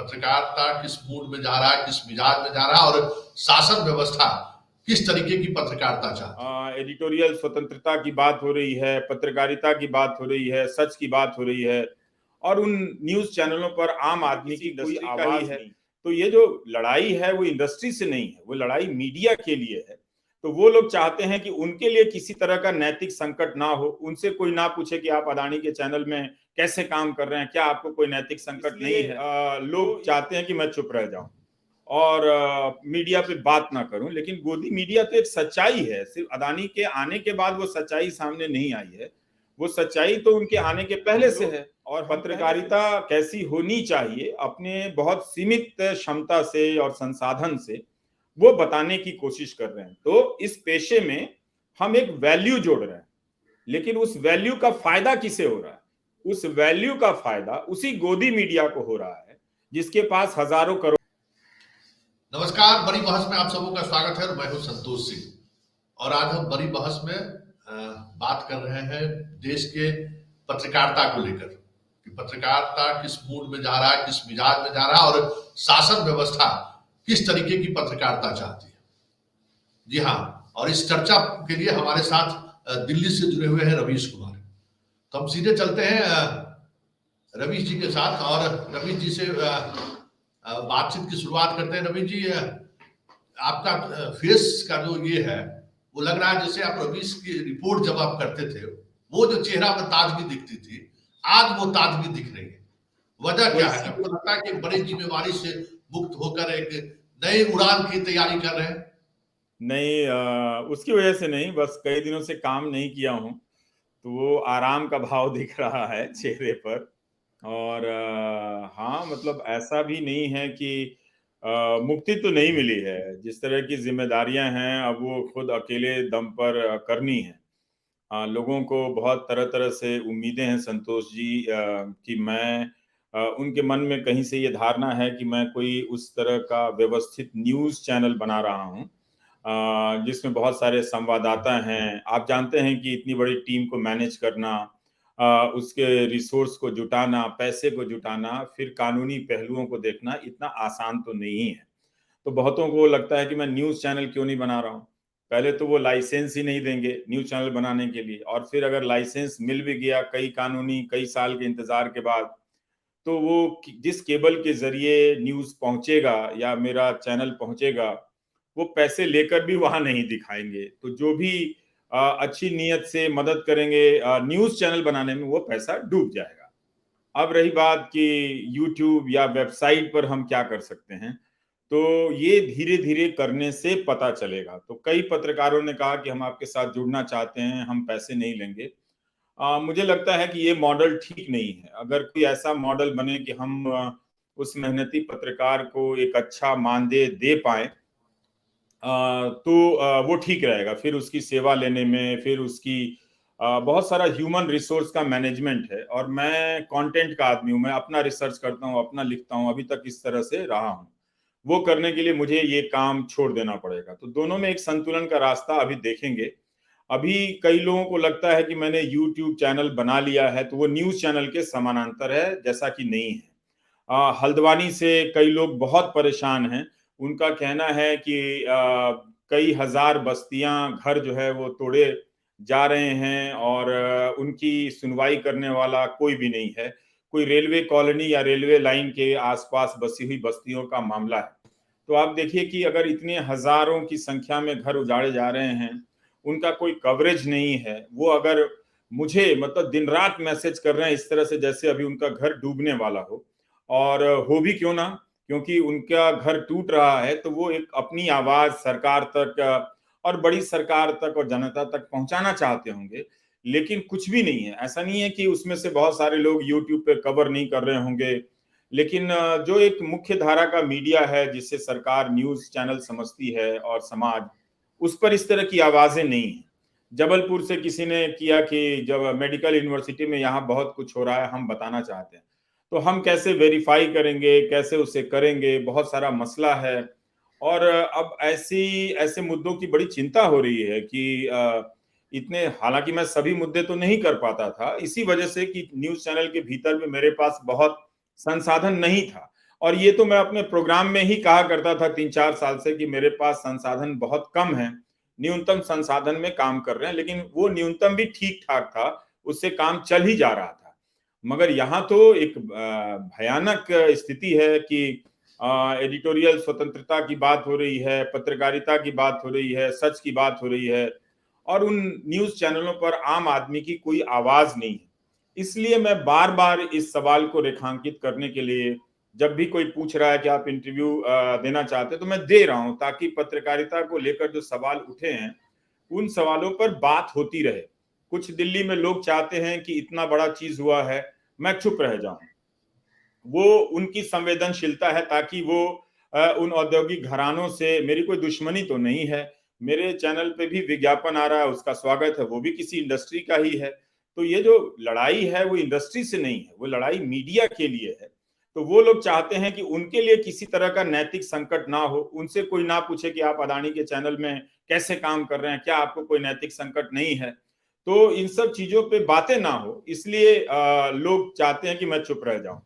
पत्रकारिता किस मूड में जा रहा है, किस मिजाज में जा रहा है और शासन व्यवस्था किस तरीके की पत्रकारिता चाहती है। एडिटोरियल स्वतंत्रता की बात हो रही है, पत्रकारिता की बात हो रही है, सच की बात हो रही है, और उन न्यूज चैनलों पर आम आदमी की कोई आवाज नहीं। तो ये जो लड़ाई है वो इंडस्ट्री से नहीं है, वो लड़ाई मीडिया के लिए है। तो वो लोग चाहते हैं कि उनके लिए किसी तरह का नैतिक संकट ना हो, उनसे कोई ना पूछे कि आप अदानी के चैनल में कैसे काम कर रहे हैं, क्या आपको कोई नैतिक संकट नहीं है। लोग चाहते हैं कि मैं चुप रह जाऊं और मीडिया पे बात ना करूं। लेकिन गोदी मीडिया तो एक सच्चाई है, सिर्फ अदानी के आने के बाद वो सच्चाई सामने नहीं आई है, वो सच्चाई तो उनके आने के पहले से है। और पत्रकारिता कैसी होनी चाहिए अपने बहुत सीमित क्षमता से और संसाधन से वो बताने की कोशिश कर रहे हैं। तो इस पेशे में हम एक वैल्यू जोड़ रहे हैं, लेकिन उस वैल्यू का फायदा किसे हो रहा है? उस वैल्यू का फायदा उसी गोदी मीडिया को हो रहा है जिसके पास हजारों करोड़। नमस्कार, बड़ी बहस में आप सबों का स्वागत है। मैं हूं संतोष सिंह और आज हम बड़ी बहस में बात कर रहे हैं देश के पत्रकारिता को लेकर कि पत्रकारिता किस मूड में जा रहा है, किस मिजाज में जा रहा है और शासन व्यवस्था किस तरीके की पत्रकारिता चाहती है। जी हाँ, और इस चर्चा के लिए हमारे साथ दिल्ली से जुड़े हुए हैं रवीश कुमार। तो हम सीधे चलते हैं रवीश जी के साथ और रवीश जी से बातचीत की शुरुआत करते हैं। रवीश जी, आपका फेस का जो ये है वो लग रहा है जैसे आप रवीश की रिपोर्ट जब आप करते थे वो जो चेहरा में ताजगी दिखती थी, आज वो ताजगी दिख रही है। वजह क्या है? आपको लगता है कि एक बड़ी जिम्मेवारी से मुक्त होकर एक नई उड़ान की तैयारी कर रहे हैं? नहीं, उसकी वजह से नहीं, बस कई दिनों से काम नहीं किया हूं तो वो आराम का भाव दिख रहा है चेहरे पर। और हाँ, मतलब ऐसा भी नहीं है कि मुक्ति तो नहीं मिली है। जिस तरह की जिम्मेदारियां हैं अब वो खुद अकेले दम पर करनी है। लोगों को बहुत तरह तरह से उम्मीदें हैं संतोष जी, कि मैं उनके मन में कहीं से ये धारणा है कि मैं कोई उस तरह का व्यवस्थित न्यूज़ चैनल बना रहा हूँ जिसमें बहुत सारे संवाददाता हैं। आप जानते हैं कि इतनी बड़ी टीम को मैनेज करना, उसके रिसोर्स को जुटाना, पैसे को जुटाना, फिर कानूनी पहलुओं को देखना इतना आसान तो नहीं है। तो बहुतों को लगता है कि मैं न्यूज़ चैनल क्यों नहीं बना रहा हूँ। पहले तो वो लाइसेंस ही नहीं देंगे न्यूज़ चैनल बनाने के लिए, और फिर अगर लाइसेंस मिल भी गया कई साल के इंतजार के बाद, तो वो जिस केबल के जरिए न्यूज़ पहुंचेगा या मेरा चैनल पहुंचेगा, वो पैसे लेकर भी वहां नहीं दिखाएंगे। तो जो भी अच्छी नीयत से मदद करेंगे न्यूज़ चैनल बनाने में, वो पैसा डूब जाएगा। अब रही बात कि यूट्यूब या वेबसाइट पर हम क्या कर सकते हैं, तो ये धीरे धीरे करने से पता चलेगा। तो कई पत्रकारों ने कहा कि हम आपके साथ जुड़ना चाहते हैं, हम पैसे नहीं लेंगे। मुझे लगता है कि ये मॉडल ठीक नहीं है। अगर कोई ऐसा मॉडल बने कि हम उस मेहनती पत्रकार को एक अच्छा मानदेय दे पाए, तो वो ठीक रहेगा। फिर उसकी सेवा लेने में, फिर उसकी बहुत सारा ह्यूमन रिसोर्स का मैनेजमेंट है। और मैं कंटेंट का आदमी हूँ, मैं अपना रिसर्च करता हूँ, अपना लिखता हूँ, अभी तक इस तरह से रहा हूँ। वो करने के लिए मुझे ये काम छोड़ देना पड़ेगा। तो दोनों में एक संतुलन का रास्ता अभी देखेंगे। अभी कई लोगों को लगता है कि मैंने यूट्यूब चैनल बना लिया है तो वो न्यूज़ चैनल के समानांतर है, जैसा कि नहीं है। हल्द्वानी से कई लोग बहुत परेशान हैं। उनका कहना है कि कई हजार बस्तियां, घर जो है वो तोड़े जा रहे हैं और उनकी सुनवाई करने वाला कोई भी नहीं है। कोई रेलवे कॉलोनी या रेलवे लाइन के आसपास बसी हुई बस्तियों का मामला है। तो आप देखिए कि अगर इतने हजारों की संख्या में घर उजाड़े जा रहे हैं, उनका कोई कवरेज नहीं है। वो अगर मुझे मतलब दिन रात मैसेज कर रहे हैं इस तरह से जैसे अभी उनका घर डूबने वाला हो, और हो भी क्यों ना, क्योंकि उनका घर टूट रहा है, तो वो एक अपनी आवाज सरकार तक और बड़ी सरकार तक और जनता तक पहुंचाना चाहते होंगे। लेकिन कुछ भी नहीं है। ऐसा नहीं है कि उसमें से बहुत सारे लोग यूट्यूब पे कवर नहीं कर रहे होंगे, लेकिन जो एक मुख्य धारा का मीडिया है जिसे सरकार न्यूज चैनल समझती है और समाज, उस पर इस तरह की आवाजें नहीं है। जबलपुर से किसी ने किया कि जब मेडिकल यूनिवर्सिटी में यहाँ बहुत कुछ हो रहा है, हम बताना चाहते हैं। तो हम कैसे वेरीफाई करेंगे, कैसे उसे करेंगे, बहुत सारा मसला है। और अब ऐसे मुद्दों की बड़ी चिंता हो रही है कि इतने, हालांकि मैं सभी मुद्दे तो नहीं कर पाता था, इसी वजह से कि न्यूज चैनल के भीतर में मेरे पास बहुत संसाधन नहीं था। और ये तो मैं अपने प्रोग्राम में ही कहा करता था 3-4 साल से कि मेरे पास संसाधन बहुत कम है, न्यूनतम संसाधन में काम कर रहे हैं, लेकिन वो न्यूनतम भी ठीक ठाक था, उससे काम चल ही जा रहा था। मगर यहाँ तो एक भयानक स्थिति है कि एडिटोरियल स्वतंत्रता की बात हो रही है, पत्रकारिता की बात हो रही है, सच की बात हो रही है, और उन न्यूज चैनलों पर आम आदमी की कोई आवाज नहीं है। इसलिए मैं बार बार इस सवाल को रेखांकित करने के लिए, जब भी कोई पूछ रहा है कि आप इंटरव्यू देना चाहते हैं, तो मैं दे रहा हूं, ताकि पत्रकारिता को लेकर जो सवाल उठे हैं उन सवालों पर बात होती रहे। कुछ दिल्ली में लोग चाहते हैं कि इतना बड़ा चीज हुआ है, मैं चुप रह जाऊं। वो उनकी संवेदनशीलता है, ताकि वो उन औद्योगिक घरानों से, मेरी कोई दुश्मनी तो नहीं है, मेरे चैनल पे भी विज्ञापन आ रहा है, उसका स्वागत है, वो भी किसी इंडस्ट्री का ही है। तो ये जो लड़ाई है वो इंडस्ट्री से नहीं है, वो लड़ाई मीडिया के लिए है। तो वो लोग चाहते हैं कि उनके लिए किसी तरह का नैतिक संकट ना हो, उनसे कोई ना पूछे कि आप अदानी के चैनल में कैसे काम कर रहे हैं, क्या आपको कोई नैतिक संकट नहीं है। तो इन सब चीजों पे बातें ना हो, इसलिए लोग चाहते हैं कि मैं चुप रह जाऊं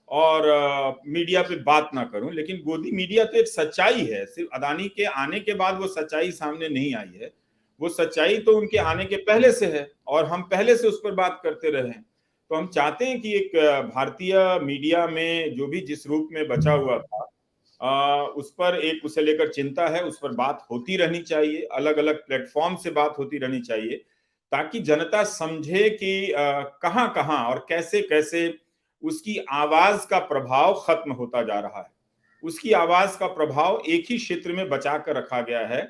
और मीडिया पे बात ना करूं। लेकिन गोदी मीडिया तो एक सच्चाई है, सिर्फ अदानी के आने के बाद वो सच्चाई सामने नहीं आई है, वो सच्चाई तो उनके आने के पहले से है और हम पहले से उस पर बात करते रहे हैं। तो हम चाहते हैं कि एक भारतीय मीडिया में जो भी जिस रूप में बचा हुआ था, उस पर एक उसे लेकर चिंता है, उस पर बात होती रहनी चाहिए, अलग अलग प्लेटफॉर्म से बात होती रहनी चाहिए, ताकि जनता समझे कि कहां कहां और कैसे कैसे उसकी आवाज का प्रभाव खत्म होता जा रहा है। उसकी आवाज का प्रभाव एक ही क्षेत्र में बचा कर रखा गया है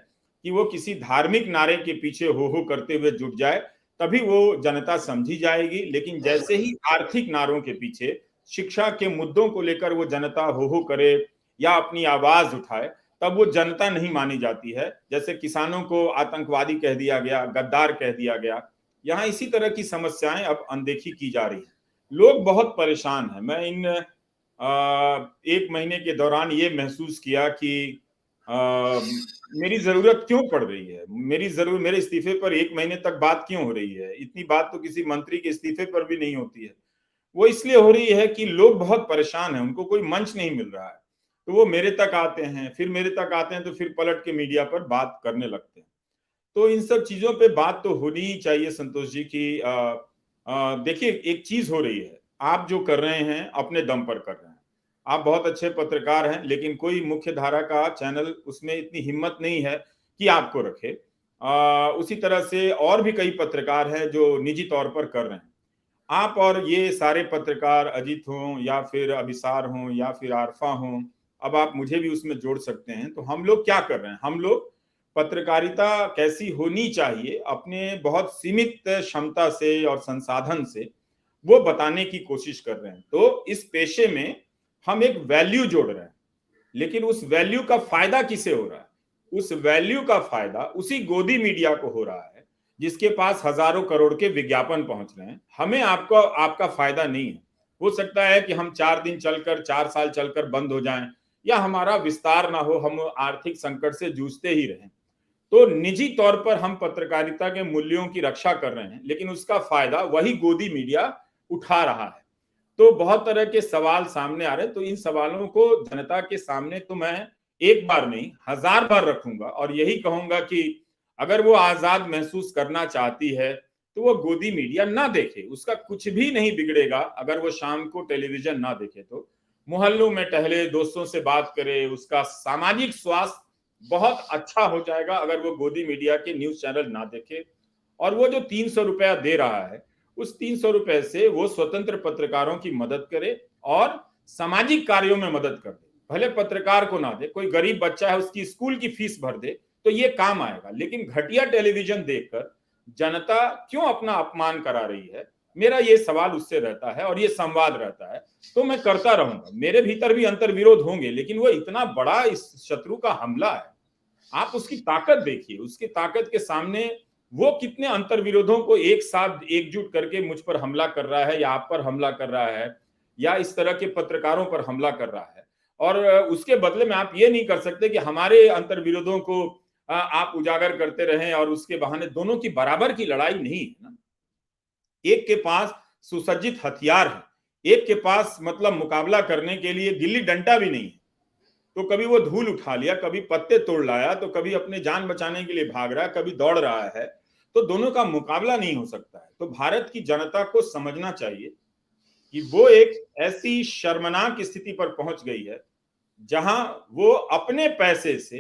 कि वो किसी धार्मिक नारे के पीछे हो करते हुए जुट जाए, तभी वो जनता समझी जाएगी। लेकिन जैसे ही आर्थिक नारों के पीछे, शिक्षा के मुद्दों को लेकर वो जनता हो करे या अपनी आवाज उठाए, तब वो जनता नहीं मानी जाती है। जैसे किसानों को आतंकवादी कह दिया गया, गद्दार कह दिया गया, यहाँ इसी तरह की समस्याएं अब अनदेखी की जा रही है। लोग बहुत परेशान हैं। मैं इन 1 महीने के दौरान ये महसूस किया कि मेरी जरूरत क्यों पड़ रही है, मेरे इस्तीफे पर 1 महीने तक बात क्यों हो रही है। इतनी बात तो किसी मंत्री के इस्तीफे पर भी नहीं होती है। वो इसलिए हो रही है कि लोग बहुत परेशान हैं, उनको कोई मंच नहीं मिल रहा है, तो वो मेरे तक आते हैं, फिर मेरे तक आते हैं तो फिर पलट के मीडिया पर बात करने लगते हैं। तो इन सब चीजों पे बात तो होनी ही चाहिए संतोष जी की। देखिए, एक चीज हो रही है, आप जो कर रहे हैं अपने दम पर कर रहे हैं, आप बहुत अच्छे पत्रकार हैं, लेकिन कोई मुख्य धारा का चैनल उसमें इतनी हिम्मत नहीं है कि आपको रखे। उसी तरह से और भी कई पत्रकार हैं जो निजी तौर पर कर रहे हैं। आप और ये सारे पत्रकार, अजीत हों या फिर अभिसार हों या फिर आरफा हों, अब आप मुझे भी उसमें जोड़ सकते हैं। तो हम लोग क्या कर रहे हैं, हम लोग पत्रकारिता कैसी होनी चाहिए अपने बहुत सीमित क्षमता से और संसाधन से वो बताने की कोशिश कर रहे हैं। तो इस पेशे में हम एक वैल्यू जोड़ रहे हैं, लेकिन उस वैल्यू का फायदा किसे हो रहा है? उस वैल्यू का फायदा उसी गोदी मीडिया को हो रहा है जिसके पास हजारों करोड़ के विज्ञापन पहुंच रहे हैं। हमें आपको आपका फायदा नहीं है। हो सकता है कि हम 4 दिन चलकर, 4 साल चलकर बंद हो जाएं, या हमारा विस्तार ना हो, हम आर्थिक संकट से जूझते ही रहें। तो निजी तौर पर हम पत्रकारिता के मूल्यों की रक्षा कर रहे हैं, लेकिन उसका फायदा वही गोदी मीडिया उठा रहा है। तो बहुत तरह के सवाल सामने आ रहे हैं। तो इन सवालों को जनता के सामने तो मैं एक बार नहीं 1000 बार रखूंगा और यही कहूंगा कि अगर वो आजाद महसूस करना चाहती है तो वो गोदी मीडिया ना देखे, उसका कुछ भी नहीं बिगड़ेगा। अगर वो शाम को टेलीविजन ना देखे तो मोहल्लों में टहले, दोस्तों से बात करे, उसका सामाजिक स्वास्थ्य बहुत अच्छा हो जाएगा अगर वो गोदी मीडिया के न्यूज चैनल ना देखे। और वो जो 300 रुपया दे रहा है, उस 300 रुपए से वो स्वतंत्र पत्रकारों की मदद करे और सामाजिक कार्यों में मदद कर दे। भले पत्रकार को ना दे, कोई गरीब बच्चा है उसकी स्कूल की फीस भर दे, तो ये काम आएगा। लेकिन घटिया टेलीविजन देखकर जनता क्यों अपना अपमान करा रही है, मेरा ये सवाल उससे रहता है और ये संवाद रहता है। तो मैं करता रहूंगा। मेरे भीतर भी अंतर्विरोध होंगे, लेकिन वो इतना बड़ा इस शत्रु का हमला है, आप उसकी ताकत देखिए। उसकी ताकत के सामने वो कितने अंतर्विरोधों को एक साथ एकजुट करके मुझ पर हमला कर रहा है, या आप पर हमला कर रहा है, या इस तरह के पत्रकारों पर हमला कर रहा है। और उसके बदले में आप ये नहीं कर सकते कि हमारे अंतर्विरोधों को आप उजागर करते रहें और उसके बहाने दोनों की बराबर की लड़ाई नहीं है ना। एक के पास सुसज्जित हथियार है, एक के पास मतलब मुकाबला करने के लिए गिल्ली डंडा भी नहीं है, तो कभी वो धूल उठा लिया, कभी पत्ते तोड़ लाया, तो कभी अपने जान बचाने के लिए भाग रहा है, कभी दौड़ रहा है, तो दोनों का मुकाबला नहीं हो सकता है। तो भारत की जनता को समझना चाहिए कि वो एक ऐसी शर्मनाक स्थिति पर पहुंच गई है जहां वो अपने पैसे से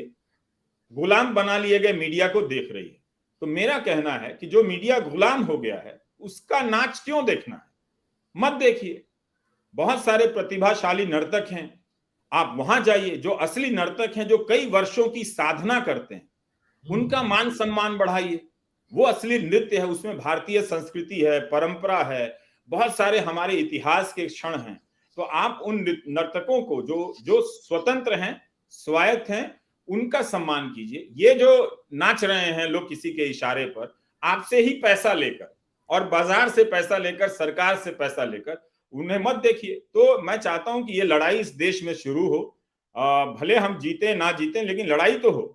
गुलाम बना लिए गए मीडिया को देख रही है। तो मेरा कहना है कि जो मीडिया गुलाम हो गया है उसका नाच क्यों देखना है, मत देखिए। बहुत सारे प्रतिभाशाली नर्तक हैं, आप वहां जाइए, जो असली नर्तक हैं, जो कई वर्षों की साधना करते हैं, उनका मान सम्मान बढ़ाइए। वो असली नृत्य है, उसमें भारतीय संस्कृति है, परंपरा है, बहुत सारे हमारे इतिहास के क्षण हैं। तो आप उन नर्तकों को जो जो स्वतंत्र हैं, स्वायत्त हैं, उनका सम्मान कीजिए। ये जो नाच रहे हैं लोग किसी के इशारे पर, आपसे ही पैसा लेकर और बाजार से पैसा लेकर, सरकार से पैसा लेकर, उन्हें मत देखिए। तो मैं चाहता हूं कि ये लड़ाई इस देश में शुरू हो। भले हम जीते ना जीते, लेकिन लड़ाई तो हो।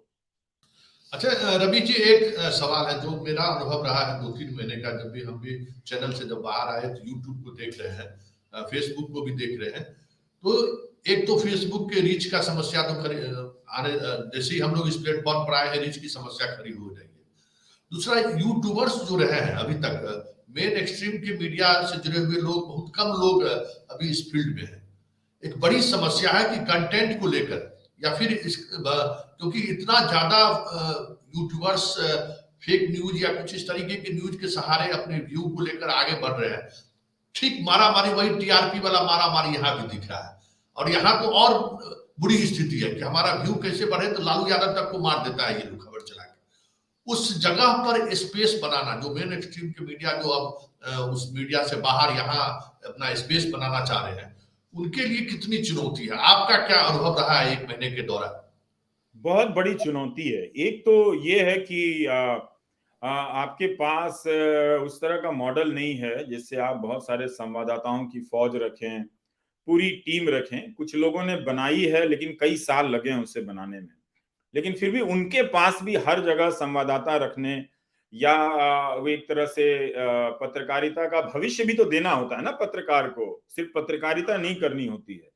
अच्छा रवि जी, एक सवाल है जो मेरा अनुभव रहा है 2-3 महीने का, जब भी हम भी चैनल से जब बाहर आए तो यूट्यूब को देख रहे हैं, फेसबुक को भी देख रहे हैं, तो एक तो फेसबुक के रीच का समस्या तो आने जैसे ही हम लोग इस प्लेटफॉर्म पर आए हैं, रीच की समस्या खड़ी हो रही है। दूसरा, यूट्यूबर्स जो रहे हैं अभी तक, मेन एक्सट्रीम के मीडिया से जुड़े हुए लोग, बहुत कम लोग अभी इस फील्ड में हैं। एक बड़ी समस्या है कि कंटेंट को लेकर, या फिर क्योंकि इतना ज्यादा यूट्यूबर्स फेक न्यूज या कुछ इस तरीके के न्यूज के सहारे अपने व्यू को लेकर आगे बढ़ रहे हैं। ठीक मारामारी, वही टीआरपी वाला मारामारी यहाँ भी दिख रहा है। और यहाँ तो और बुरी स्थिति है कि हमारा व्यू कैसे बढ़े, तो लालू यादव तक को मार देता है ये लोग खबर चला के। उस जगह पर स्पेस बनाना, जो मेन एक्सट्रीम के मीडिया जो अब उस मीडिया से बाहर यहाँ अपना स्पेस बनाना चाह रहे हैं, उनके लिए कितनी चुनौती है? आपका क्या अनुभव रहा है 1 महीने के दौरान? बहुत बड़ी चुनौती है। एक तो ये है कि आपके पास उस तरह का मॉडल नहीं है जिससे आप बहुत सारे संवाददाताओं की फौज रखें, पूरी टीम रखें। कुछ लोगों ने बनाई है, लेकिन कई साल लगे हैं उसे बनाने में। लेकिन फिर भी उनके पास भी हर जगह संवाददाता रखने या वो एक तरह से पत्रकारिता का भविष्य भी तो देना होता है ना पत्रकार को, सिर्फ पत्रकारिता नहीं करनी होती है।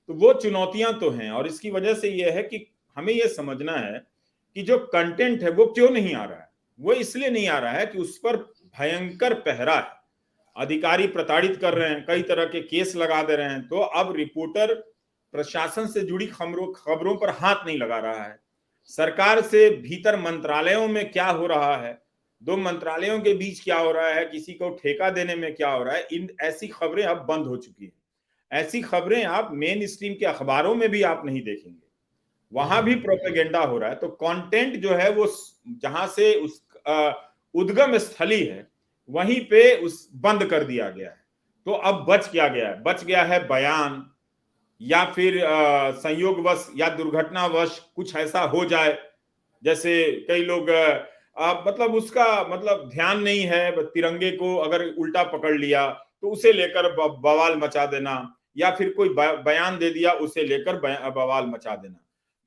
तो वो चुनौतियां तो हैं, और इसकी वजह से ये है कि हमें ये समझना है कि जो कंटेंट है वो क्यों नहीं आ रहा है। वो इसलिए नहीं आ रहा है कि उस पर भयंकर पहरा है, अधिकारी प्रताड़ित कर रहे हैं, कई तरह के केस लगा दे रहे हैं। तो अब रिपोर्टर प्रशासन से जुड़ी खबरों पर हाथ नहीं लगा रहा है। सरकार से भीतर मंत्रालयों में क्या हो रहा है, 2 मंत्रालयों के बीच क्या हो रहा है, किसी को ठेका देने में क्या हो रहा है, इन ऐसी खबरें अब बंद हो चुकी हैं। ऐसी खबरें आप मेन स्ट्रीम के अखबारों में भी आप नहीं देखेंगे, वहां भी प्रोपेगेंडा हो रहा है। तो कंटेंट जो है वो जहां से उस उद्गम स्थली है, वहीं पे उस बंद कर दिया गया है। तो अब बच क्या गया है? बच गया है बयान, या फिर संयोगवश या दुर्घटनावश कुछ ऐसा हो जाए, जैसे कई लोग मतलब उसका मतलब ध्यान नहीं है, तिरंगे को अगर उल्टा पकड़ लिया तो उसे लेकर बवाल मचा देना, या फिर कोई बयान दे दिया उसे लेकर बवाल मचा देना।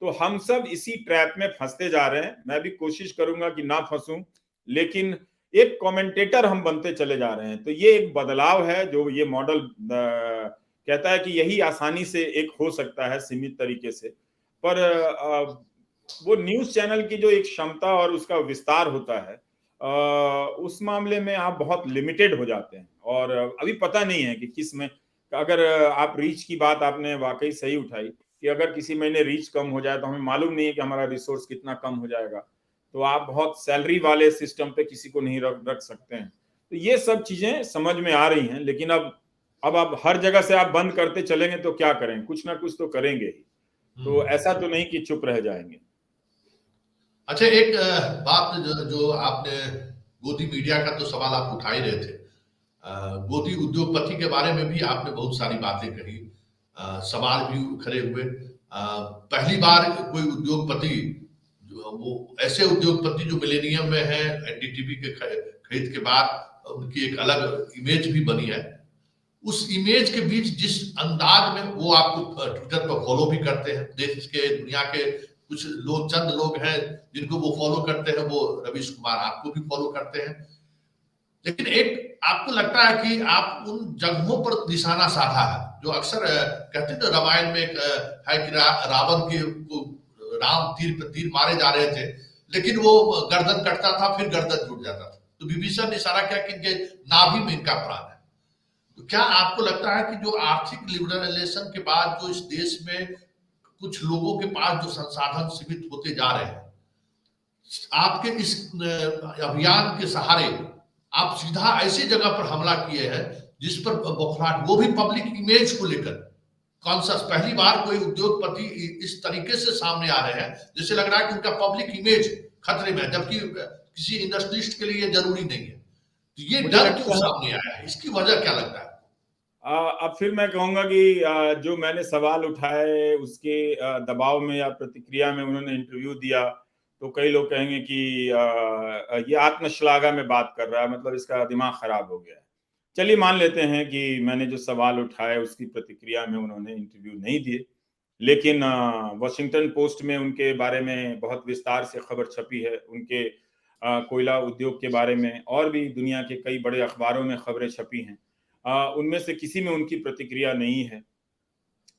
तो हम सब इसी ट्रैप में फंसते जा रहे हैं। मैं भी कोशिश करूंगा कि ना फंसूं, लेकिन एक कमेंटेटर हम बनते चले जा रहे हैं। तो ये एक बदलाव है जो ये मॉडल कहता है कि यही आसानी से एक हो सकता है सीमित तरीके से। पर वो न्यूज चैनल की जो एक क्षमता और उसका विस्तार होता है, उस मामले में आप बहुत लिमिटेड हो जाते हैं। और अभी पता नहीं है कि किस में, अगर आप रीच की बात आपने वाकई सही उठाई कि अगर किसी महीने रीच कम हो जाए तो हमें मालूम नहीं है कि हमारा रिसोर्स कितना कम हो जाएगा। तो आप बहुत सैलरी वाले सिस्टम पे किसी को नहीं रख सकते हैं। तो ये सब चीजें समझ में आ रही हैं, लेकिन अब आप हर जगह से आप बंद करते चलेंगे तो क्या करें, कुछ ना कुछ तो करेंगे ही। तो ऐसा तो नहीं कि चुप रह जाएंगे। अच्छा, एक बात जो आपने गोदी मीडिया का तो सवाल आप उठा ही रहे थे, गोदी उद्योगपति के बारे में भी आपने बहुत सारी बातें कही, सवाल भी खड़े हुए। पहली बार कोई उद्योगपति, वो ऐसे उद्योगपति जो मिलेनियम में है, एनडीटीवी के खरीद के बाद उनकी एक अलग इमेज भी बनी है। उस इमेज के बीच जिस अंदाज में वो आपको ट्विटर पर फॉलो भी करते हैं, देश के दुनिया के कुछ लोग, चंद लोग हैं जिनको वो फॉलो करते हैं, वो रवीश कुमार आपको भी फॉलो करते हैं। लेकिन एक आपको लगता है कि आप उन जगहों पर निशाना साधा है जो अक्सर कहते हैं ना, रामायण में एक है कि रावण के राम तीर पे तीर मारे जा रहे थे, लेकिन वो गर्दन कटता था, फिर गर्दन जुड़ जाता था, तो विभीषण ने इशारा किया कि इनके नाभि में इनका प्राण है। तो क्या आपको लगता है कि जो आर्थिक लिबरलाइजेशन के बाद जो इस देश में कुछ लोगों के पास जो संसाधन सीमित होते जा रहे हैं, आपके इस अभियान के सहारे आप सीधा ऐसी जगह पर हमला किए हैं जिस पर बौखलाहट, वो भी पब्लिक इमेज को लेकर कॉन्सियस, पहली बार कोई उद्योगपति इस तरीके से सामने आ रहे हैं जैसे लग रहा है कि उनका पब्लिक इमेज खतरे में है, जबकि किसी इंडस्ट्रिस्ट के लिए जरूरी नहीं है। तो ये मुझे डर क्यों लगता है सामने आया है, इसकी वजह क्या लगता है? अब फिर मैं कहूंगा कि जो मैंने सवाल उठाए उसके दबाव में या प्रतिक्रिया में उन्होंने इंटरव्यू दिया, तो कई लोग कहेंगे कि ये आत्मश्लाघा में बात कर रहा है, मतलब इसका दिमाग खराब हो गया है। चलिए मान लेते हैं कि मैंने जो सवाल उठाए उसकी प्रतिक्रिया में उन्होंने इंटरव्यू नहीं दिए, लेकिन वॉशिंगटन पोस्ट में उनके बारे में बहुत विस्तार से खबर छपी है, उनके कोयला उद्योग के बारे में, और भी दुनिया के कई बड़े अखबारों में खबरें छपी हैं। उनमें से किसी में उनकी प्रतिक्रिया नहीं है,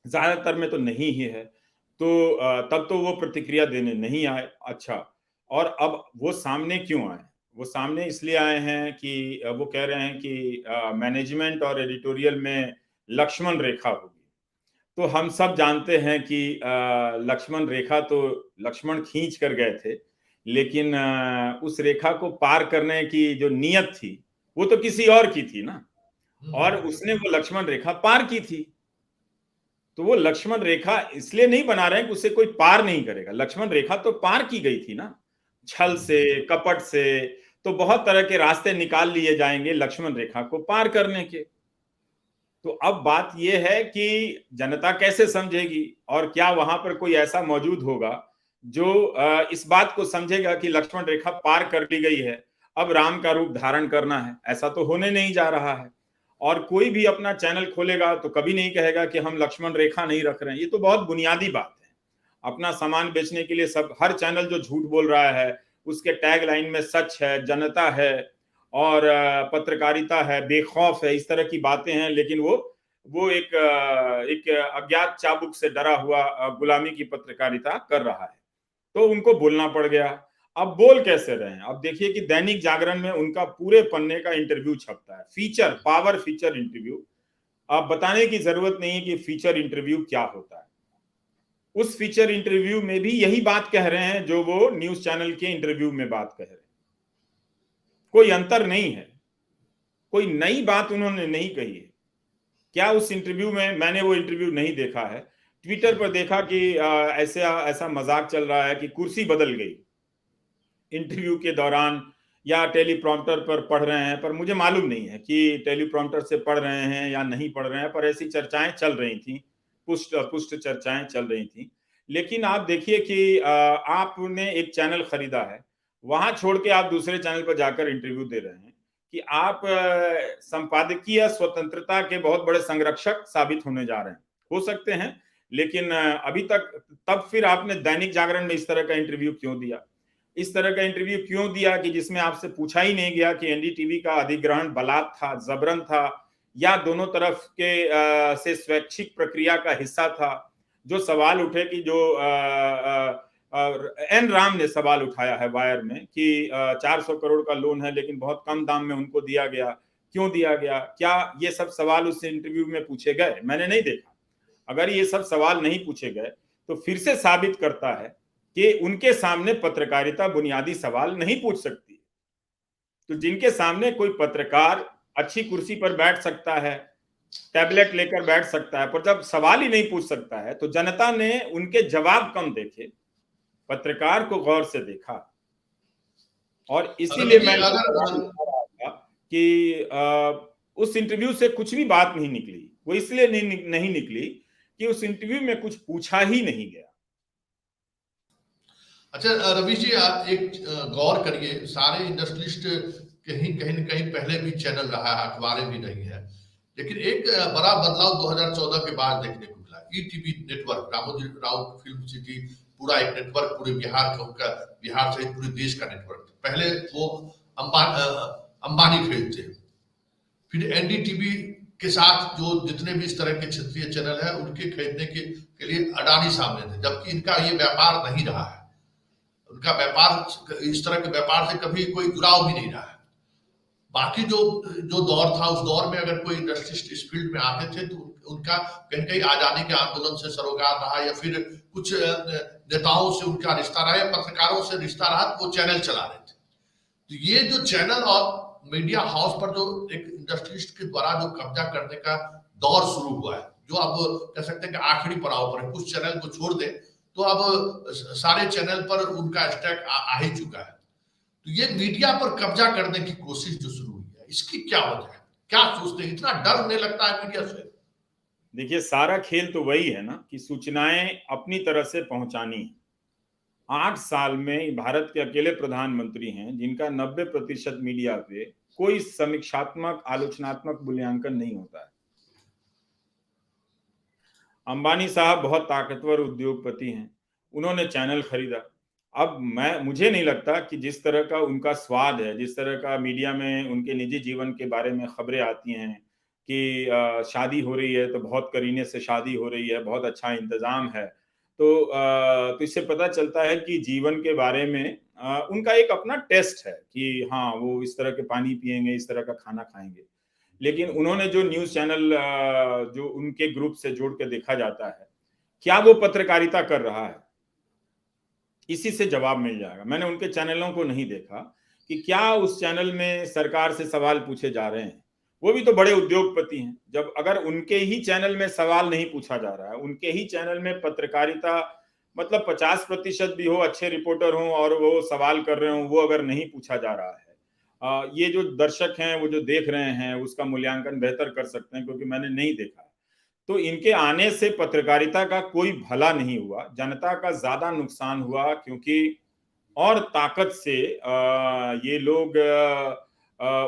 ज्यादातर में तो नहीं ही है। तो तब तो वो प्रतिक्रिया देने नहीं आए। अच्छा, और अब वो सामने क्यों आए? वो सामने इसलिए आए हैं कि वो कह रहे हैं कि मैनेजमेंट और एडिटोरियल में लक्ष्मण रेखा होगी। तो हम सब जानते हैं कि लक्ष्मण रेखा तो लक्ष्मण खींच कर गए थे, लेकिन उस रेखा को पार करने की जो नियत थी वो तो किसी और की थी ना, और उसने वो लक्ष्मण रेखा पार की थी। तो वो लक्ष्मण रेखा इसलिए नहीं बना रहे हैं कि उसे कोई पार नहीं करेगा, लक्ष्मण रेखा तो पार की गई थी ना, छल से, कपट से। तो बहुत तरह के रास्ते निकाल लिए जाएंगे लक्ष्मण रेखा को पार करने के। तो अब बात यह है कि जनता कैसे समझेगी, और क्या वहां पर कोई ऐसा मौजूद होगा जो इस बात को समझेगा कि लक्ष्मण रेखा पार कर ली गई है, अब राम का रूप धारण करना है। ऐसा तो होने नहीं जा रहा है। और कोई भी अपना चैनल खोलेगा तो कभी नहीं कहेगा कि हम लक्ष्मण रेखा नहीं रख रहे हैं। ये तो बहुत बुनियादी बात है। अपना सामान बेचने के लिए सब, हर चैनल जो झूठ बोल रहा है उसके टैग लाइन में सच है, जनता है, और पत्रकारिता है, बेखौफ है, इस तरह की बातें हैं। लेकिन वो एक अज्ञात चाबुक से डरा हुआ गुलामी की पत्रकारिता कर रहा है, तो उनको बोलना पड़ गया। अब बोल कैसे रहे हैं? अब देखिए कि दैनिक जागरण में उनका पूरे पन्ने का इंटरव्यू छपता है, फीचर, पावर फीचर इंटरव्यू। अब बताने की जरूरत नहीं है कि फीचर इंटरव्यू क्या होता है। उस फीचर इंटरव्यू में भी यही बात कह रहे हैं जो वो न्यूज चैनल के इंटरव्यू में बात कह रहे हैं। कोई अंतर नहीं है, कोई नई बात उन्होंने नहीं कही है। क्या उस इंटरव्यू में, मैंने वो इंटरव्यू नहीं देखा है, ट्विटर पर देखा कि ऐसा मजाक चल रहा है कि कुर्सी बदल गई इंटरव्यू के दौरान, या टेलीप्रॉम्प्टर पर पढ़ रहे हैं, पर मुझे मालूम नहीं है कि टेलीप्रॉम्प्टर से पढ़ रहे हैं या नहीं पढ़ रहे हैं, पर ऐसी चर्चाएं चल रही थी, पुष्ट चर्चाएं चल रही थी। लेकिन आप देखिए कि आपने एक चैनल खरीदा है, वहां छोड़ के आप दूसरे चैनल पर जाकर इंटरव्यू दे रहे हैं कि आप संपादकीय स्वतंत्रता के बहुत बड़े संरक्षक साबित होने जा रहे हैं। हो सकते हैं, लेकिन अभी तक, तब फिर आपने दैनिक जागरण में इस तरह का इंटरव्यू क्यों दिया? इस तरह का इंटरव्यू क्यों दिया कि जिसमें आपसे पूछा ही नहीं गया कि एनडीटीवी का अधिग्रहण बलात् था, जबरन था, या दोनों तरफ के से स्वैच्छिक प्रक्रिया का हिस्सा था? जो सवाल उठे कि जो एन राम ने सवाल उठाया है वायर में कि 400 करोड़ का लोन है लेकिन बहुत कम दाम में उनको दिया गया, क्यों दिया गया? क्या ये सब सवाल उस इंटरव्यू में पूछे गए? मैंने नहीं देखा। अगर ये सब सवाल नहीं पूछे गए तो फिर से साबित करता है कि उनके सामने पत्रकारिता बुनियादी सवाल नहीं पूछ सकती। तो जिनके सामने कोई पत्रकार अच्छी कुर्सी पर बैठ सकता है, टैबलेट लेकर बैठ सकता है, पर जब सवाल ही नहीं पूछ सकता है, तो जनता ने उनके जवाब कम देखे, पत्रकार को गौर से देखा। और इसीलिए मैं कि उस इंटरव्यू से कुछ भी बात नहीं निकली। वो इसलिए नहीं निकली कि उस इंटरव्यू में कुछ पूछा ही नहीं गया। अच्छा रवि जी, आप एक गौर करिए, सारे इंडस्ट्रिस्ट कहीं कहीं न कहीं पहले भी चैनल रहा है, अखबारें भी नहीं है, लेकिन एक बड़ा बदलाव 2014 के बाद देखने को मिला। ETV network, Ramoji Rao film city, पूरा एक नेटवर्क पूरे बिहार का, बिहार सहित पूरे देश का नेटवर्क। पहले वो अंबानी खरीदते हैं। फिर एनडीटीवी के साथ जो जितने भी इस तरह के क्षेत्रीय चैनल है उनके खरीदने के लिए अडानी सामने थे, जबकि इनका ये व्यापार नहीं रहा है। उनका व्यापार, इस तरह के व्यापार से कभी कोई जुड़ाव भी नहीं रहा है। बाकी जो जो दौर था, उस दौर में अगर कोई इंडस्ट्रिस्ट इस फील्ड में आते थे तो उनका कहीं कहीं आजादी के आंदोलन से सरोकार रहा, या फिर कुछ नेताओं से उनका रिश्ता रहा, या पत्रकारों से रिश्ता रहा, वो चैनल चला रहे थे। तो ये जो चैनल और मीडिया हाउस पर जो एक इंडस्ट्रिस्ट के द्वारा जो कब्जा करने का दौर शुरू हुआ है, जो अब कह सकते हैं कि आखिरी पड़ाव पर है। कुछ चैनल को छोड़ दे तो अब सारे चैनल पर उनका स्टैक आ ही चुका है। तो ये मीडिया पर कब्जा करने की कोशिश जो शुरू हुई है, इसकी क्या वजह है? क्या सोचते हैं, इतना डर होने लगता है मीडिया से? देखिए, सारा खेल तो वही है ना कि सूचनाएं अपनी तरह से पहुंचानी है। 8 साल में भारत के अकेले प्रधानमंत्री हैं जिनका 90% मीडिया पे कोई समीक्षात्मक आलोचनात्मक मूल्यांकन नहीं होता है। अंबानी साहब बहुत ताकतवर उद्योगपति हैं, उन्होंने चैनल खरीदा। अब मुझे नहीं लगता कि जिस तरह का उनका स्वाद है, जिस तरह का मीडिया में उनके निजी जीवन के बारे में खबरें आती हैं कि शादी हो रही है तो बहुत करीने से शादी हो रही है, बहुत अच्छा इंतजाम है, तो इससे पता चलता है कि जीवन के बारे में उनका एक अपना टेस्ट है कि हाँ, वो इस तरह के पानी पिएंगे, इस तरह का खाना खाएंगे। लेकिन उन्होंने जो न्यूज़ चैनल जो उनके ग्रुप से जोड़ के देखा जाता है, क्या वो पत्रकारिता कर रहा है? इसी से जवाब मिल जाएगा। मैंने उनके चैनलों को नहीं देखा कि क्या उस चैनल में सरकार से सवाल पूछे जा रहे हैं। वो भी तो बड़े उद्योगपति हैं। जब अगर उनके ही चैनल में सवाल नहीं पूछा जा रहा है, उनके ही चैनल में पत्रकारिता मतलब 50% भी हो, अच्छे रिपोर्टर हों और वो सवाल कर रहे हों, वो अगर नहीं पूछा जा रहा है, ये जो दर्शक हैं, वो जो देख रहे हैं, उसका मूल्यांकन बेहतर कर सकते हैं, क्योंकि मैंने नहीं देखा। तो इनके आने से पत्रकारिता का कोई भला नहीं हुआ, जनता का ज्यादा नुकसान हुआ, क्योंकि और ताकत से ये लोग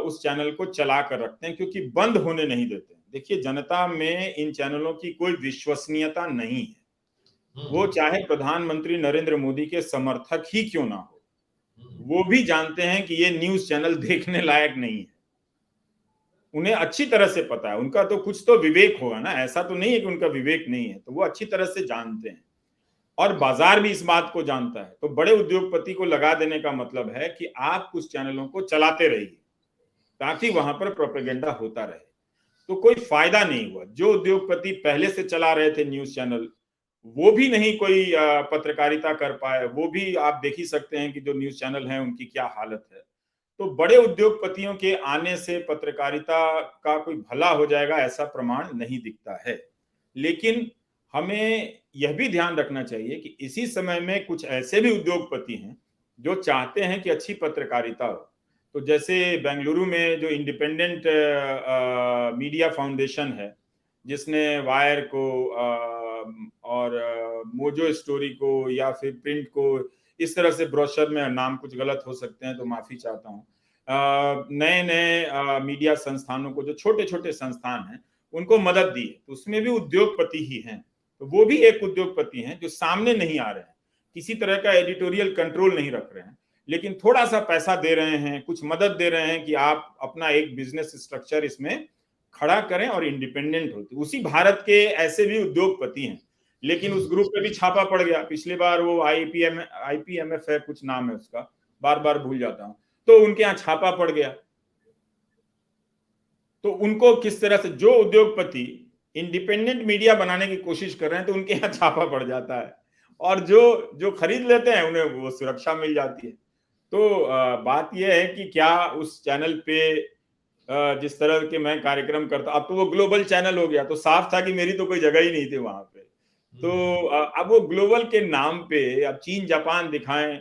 उस चैनल को चला कर रखते हैं, क्योंकि बंद होने नहीं देते। देखिए, जनता में इन चैनलों की कोई विश्वसनीयता नहीं है। वो चाहे प्रधानमंत्री नरेंद्र मोदी के समर्थक ही क्यों ना हो, वो भी जानते हैं कि ये न्यूज चैनल देखने लायक नहीं है। उन्हें अच्छी तरह से पता है, उनका तो कुछ तो विवेक होगा ना, ऐसा तो नहीं है कि उनका विवेक नहीं है, तो वो अच्छी तरह से जानते हैं और बाजार भी इस बात को जानता है। तो बड़े उद्योगपति को लगा देने का मतलब है कि आप कुछ चैनलों को चलाते रहिए ताकि वहां पर प्रोपेगेंडा होता रहे। तो कोई फायदा नहीं हुआ। जो उद्योगपति पहले से चला रहे थे न्यूज चैनल, वो भी नहीं कोई पत्रकारिता कर पाए। वो भी आप देख ही सकते हैं कि जो न्यूज चैनल हैं उनकी क्या हालत है। तो बड़े उद्योगपतियों के आने से पत्रकारिता का कोई भला हो जाएगा, ऐसा प्रमाण नहीं दिखता है। लेकिन हमें यह भी ध्यान रखना चाहिए कि इसी समय में कुछ ऐसे भी उद्योगपति हैं जो चाहते हैं कि अच्छी पत्रकारिता हो। तो जैसे बेंगलुरु में जो इंडिपेंडेंट मीडिया फाउंडेशन है, जिसने वायर को और मोजो स्टोरी को या फिर प्रिंट को, इस तरह से ब्रोशर में नाम कुछ गलत हो सकते हैं तो माफी चाहता हूँ, नए नए मीडिया संस्थानों को, जो छोटे छोटे संस्थान हैं, उनको मदद दी है। तो उसमें भी उद्योगपति ही हैं। तो वो भी एक उद्योगपति हैं जो सामने नहीं आ रहे हैं, किसी तरह का एडिटोरियल कंट्रोल नहीं रख रहे हैं, लेकिन थोड़ा सा पैसा दे रहे हैं, कुछ मदद दे रहे हैं कि आप अपना एक बिजनेस स्ट्रक्चर इसमें खड़ा करें और इंडिपेंडेंट होते। उसी भारत के ऐसे भी उद्योगपति हैं। लेकिन उस ग्रुप पे भी छापा पड़ गया। पिछली बार वो आईपीएमएफ है, कुछ नाम है उसका, बार बार भूल जाता हूं, तो उनके यहाँ छापा पड़ गया। तो उनको किस तरह से, जो उद्योगपति इंडिपेंडेंट मीडिया बनाने की कोशिश कर रहे हैं, तो उनके यहाँ छापा पड़ जाता है, और जो खरीद लेते हैं उन्हें वो सुरक्षा मिल जाती है। तो बात यह है कि क्या उस चैनल पे जिस तरह के मैं कार्यक्रम करता, अब तो वो ग्लोबल चैनल हो गया, तो साफ था कि मेरी तो कोई जगह ही नहीं थी वहां पे। तो अब वो ग्लोबल के नाम पे अब चीन जापान दिखाएं।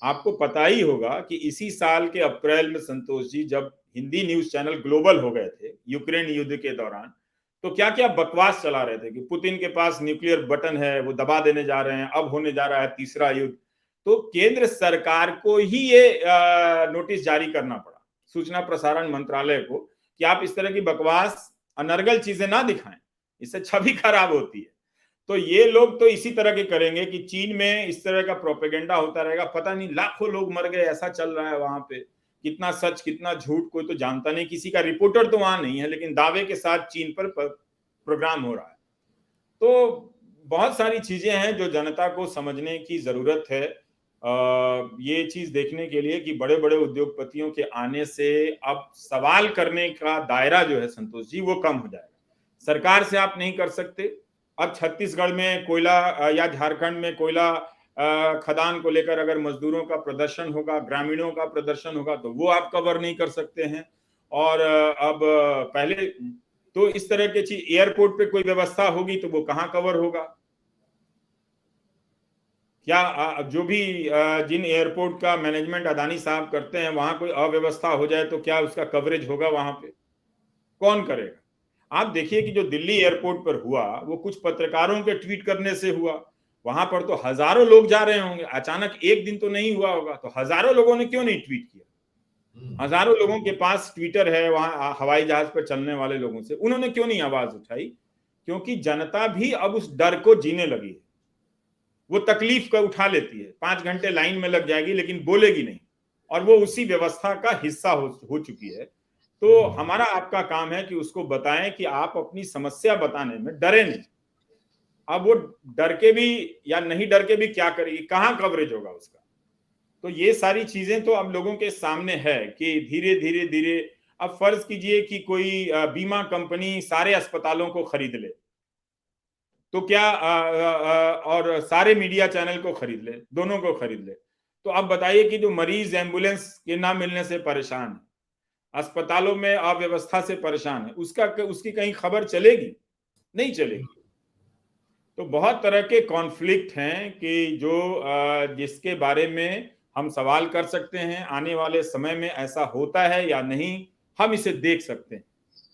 आपको पता ही होगा कि इसी साल के अप्रैल में संतोष जी, जब हिंदी न्यूज चैनल ग्लोबल हो गए थे यूक्रेन युद्ध के दौरान, तो क्या क्या बकवास चला रहे थे कि पुतिन के पास न्यूक्लियर बटन है, वो दबा देने जा रहे हैं, अब होने जा रहा है तीसरा युद्ध। तो केंद्र सरकार को ही ये नोटिस जारी करना पड़ा, सूचना प्रसारण मंत्रालय को, कि आप इस तरह की बकवास अनर्गल चीजें ना दिखाएं, इससे छवि खराब होती है। तो ये लोग तो इसी तरह के करेंगे कि चीन में इस तरह का प्रोपेगेंडा होता रहेगा, पता नहीं लाखों लोग मर गए, ऐसा चल रहा है वहां पे, कितना सच कितना झूठ कोई तो जानता नहीं, किसी का रिपोर्टर तो वहां नहीं है, लेकिन दावे के साथ चीन पर प्रोग्राम हो रहा है। तो बहुत सारी चीजें हैं जो जनता को समझने की जरूरत है। ये चीज देखने के लिए कि बड़े बड़े उद्योगपतियों के आने से अब सवाल करने का दायरा जो है संतोष जी वो कम हो जाएगा। सरकार से आप नहीं कर सकते। अब छत्तीसगढ़ में कोयला या झारखंड में कोयला खदान को लेकर अगर मजदूरों का प्रदर्शन होगा, ग्रामीणों का प्रदर्शन होगा, तो वो आप कवर नहीं कर सकते हैं। और अब पहले तो इस तरह की चीज, एयरपोर्ट पे कोई व्यवस्था होगी तो वो कहाँ कवर होगा? क्या जो भी जिन एयरपोर्ट का मैनेजमेंट अदानी साहब करते हैं वहां कोई अव्यवस्था हो जाए तो क्या उसका कवरेज होगा? वहां पे कौन करेगा? आप देखिए कि जो दिल्ली एयरपोर्ट पर हुआ वो कुछ पत्रकारों के ट्वीट करने से हुआ। वहां पर तो हजारों लोग जा रहे होंगे, अचानक एक दिन तो नहीं हुआ होगा, तो हजारों लोगों ने क्यों नहीं ट्वीट किया? हजारों लोगों के पास ट्विटर है वहां हवाई जहाज पर चलने वाले लोगों से, उन्होंने क्यों नहीं आवाज उठाई? क्योंकि जनता भी अब उस डर को जीने लगी है। वो तकलीफ का उठा लेती है, 5 घंटे लाइन में लग जाएगी लेकिन बोलेगी नहीं, और वो उसी व्यवस्था का हिस्सा हो चुकी है। तो हमारा आपका काम है कि उसको बताएं कि आप अपनी समस्या बताने में डरे नहीं। अब वो डर के भी या नहीं डर के भी क्या करेगी, कहां कवरेज होगा उसका? तो ये सारी चीजें तो अब लोगों के सामने है कि धीरे धीरे धीरे, अब फर्ज कीजिए कि कोई बीमा कंपनी सारे अस्पतालों को खरीद ले, तो क्या और सारे मीडिया चैनल को खरीद ले, दोनों को खरीद ले, तो अब बताइए कि जो मरीज एम्बुलेंस के ना मिलने से परेशान है, अस्पतालों में अव्यवस्था से परेशान है, उसकी कहीं खबर चलेगी? नहीं चलेगी। तो बहुत तरह के कॉन्फ्लिक्ट हैं कि जो जिसके बारे में हम सवाल कर सकते हैं, आने वाले समय में ऐसा होता है या नहीं, हम इसे देख सकते हैं।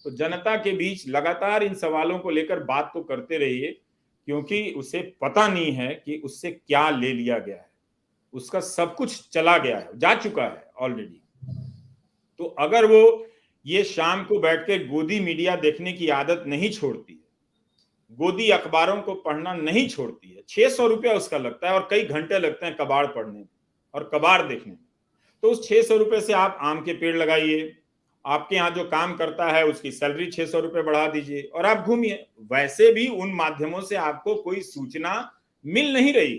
तो जनता के बीच लगातार इन सवालों को लेकर बात तो करते रहिए, क्योंकि उसे पता नहीं है कि उससे क्या ले लिया गया है। उसका सब कुछ चला गया है, जा चुका है ऑलरेडी। तो अगर वो ये शाम को बैठ के गोदी मीडिया देखने की आदत नहीं छोड़ती है, गोदी अखबारों को पढ़ना नहीं छोड़ती है, 600 रुपया उसका लगता है और कई घंटे लगते हैं कबाड़ पढ़ने में और कबाड़ देखने में, तो उस 600 रुपये से आप आम के पेड़ लगाइए, आपके यहाँ जो काम करता है उसकी सैलरी 600 रुपये बढ़ा दीजिए और आप घूमिए। वैसे भी उन माध्यमों से आपको कोई सूचना मिल नहीं रही,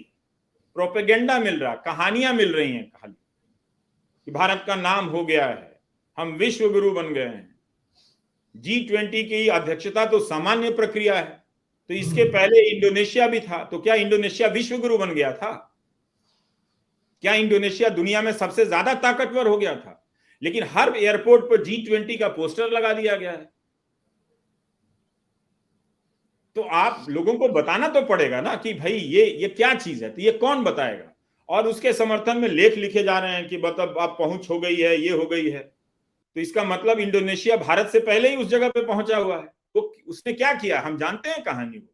प्रोपेगेंडा मिल रहा, कहानियां मिल रही हैं खाली कि भारत का नाम हो गया है, हम विश्व गुरु बन गए हैं। G20 की अध्यक्षता तो सामान्य प्रक्रिया है, तो इसके पहले इंडोनेशिया भी था, तो क्या इंडोनेशिया विश्व गुरु बन गया था? क्या इंडोनेशिया दुनिया में सबसे ज्यादा ताकतवर हो गया था? लेकिन हर एयरपोर्ट पर G20 का पोस्टर लगा दिया गया है। तो आप लोगों को बताना तो पड़ेगा ना कि भाई ये क्या चीज है, तो ये कौन बताएगा? और उसके समर्थन में लेख लिखे जा रहे हैं कि मतलब अब पहुंच हो गई है, ये हो गई है, तो इसका मतलब इंडोनेशिया भारत से पहले ही उस जगह पे पहुंचा हुआ है। तो उसने क्या किया हम जानते हैं कहानी वो।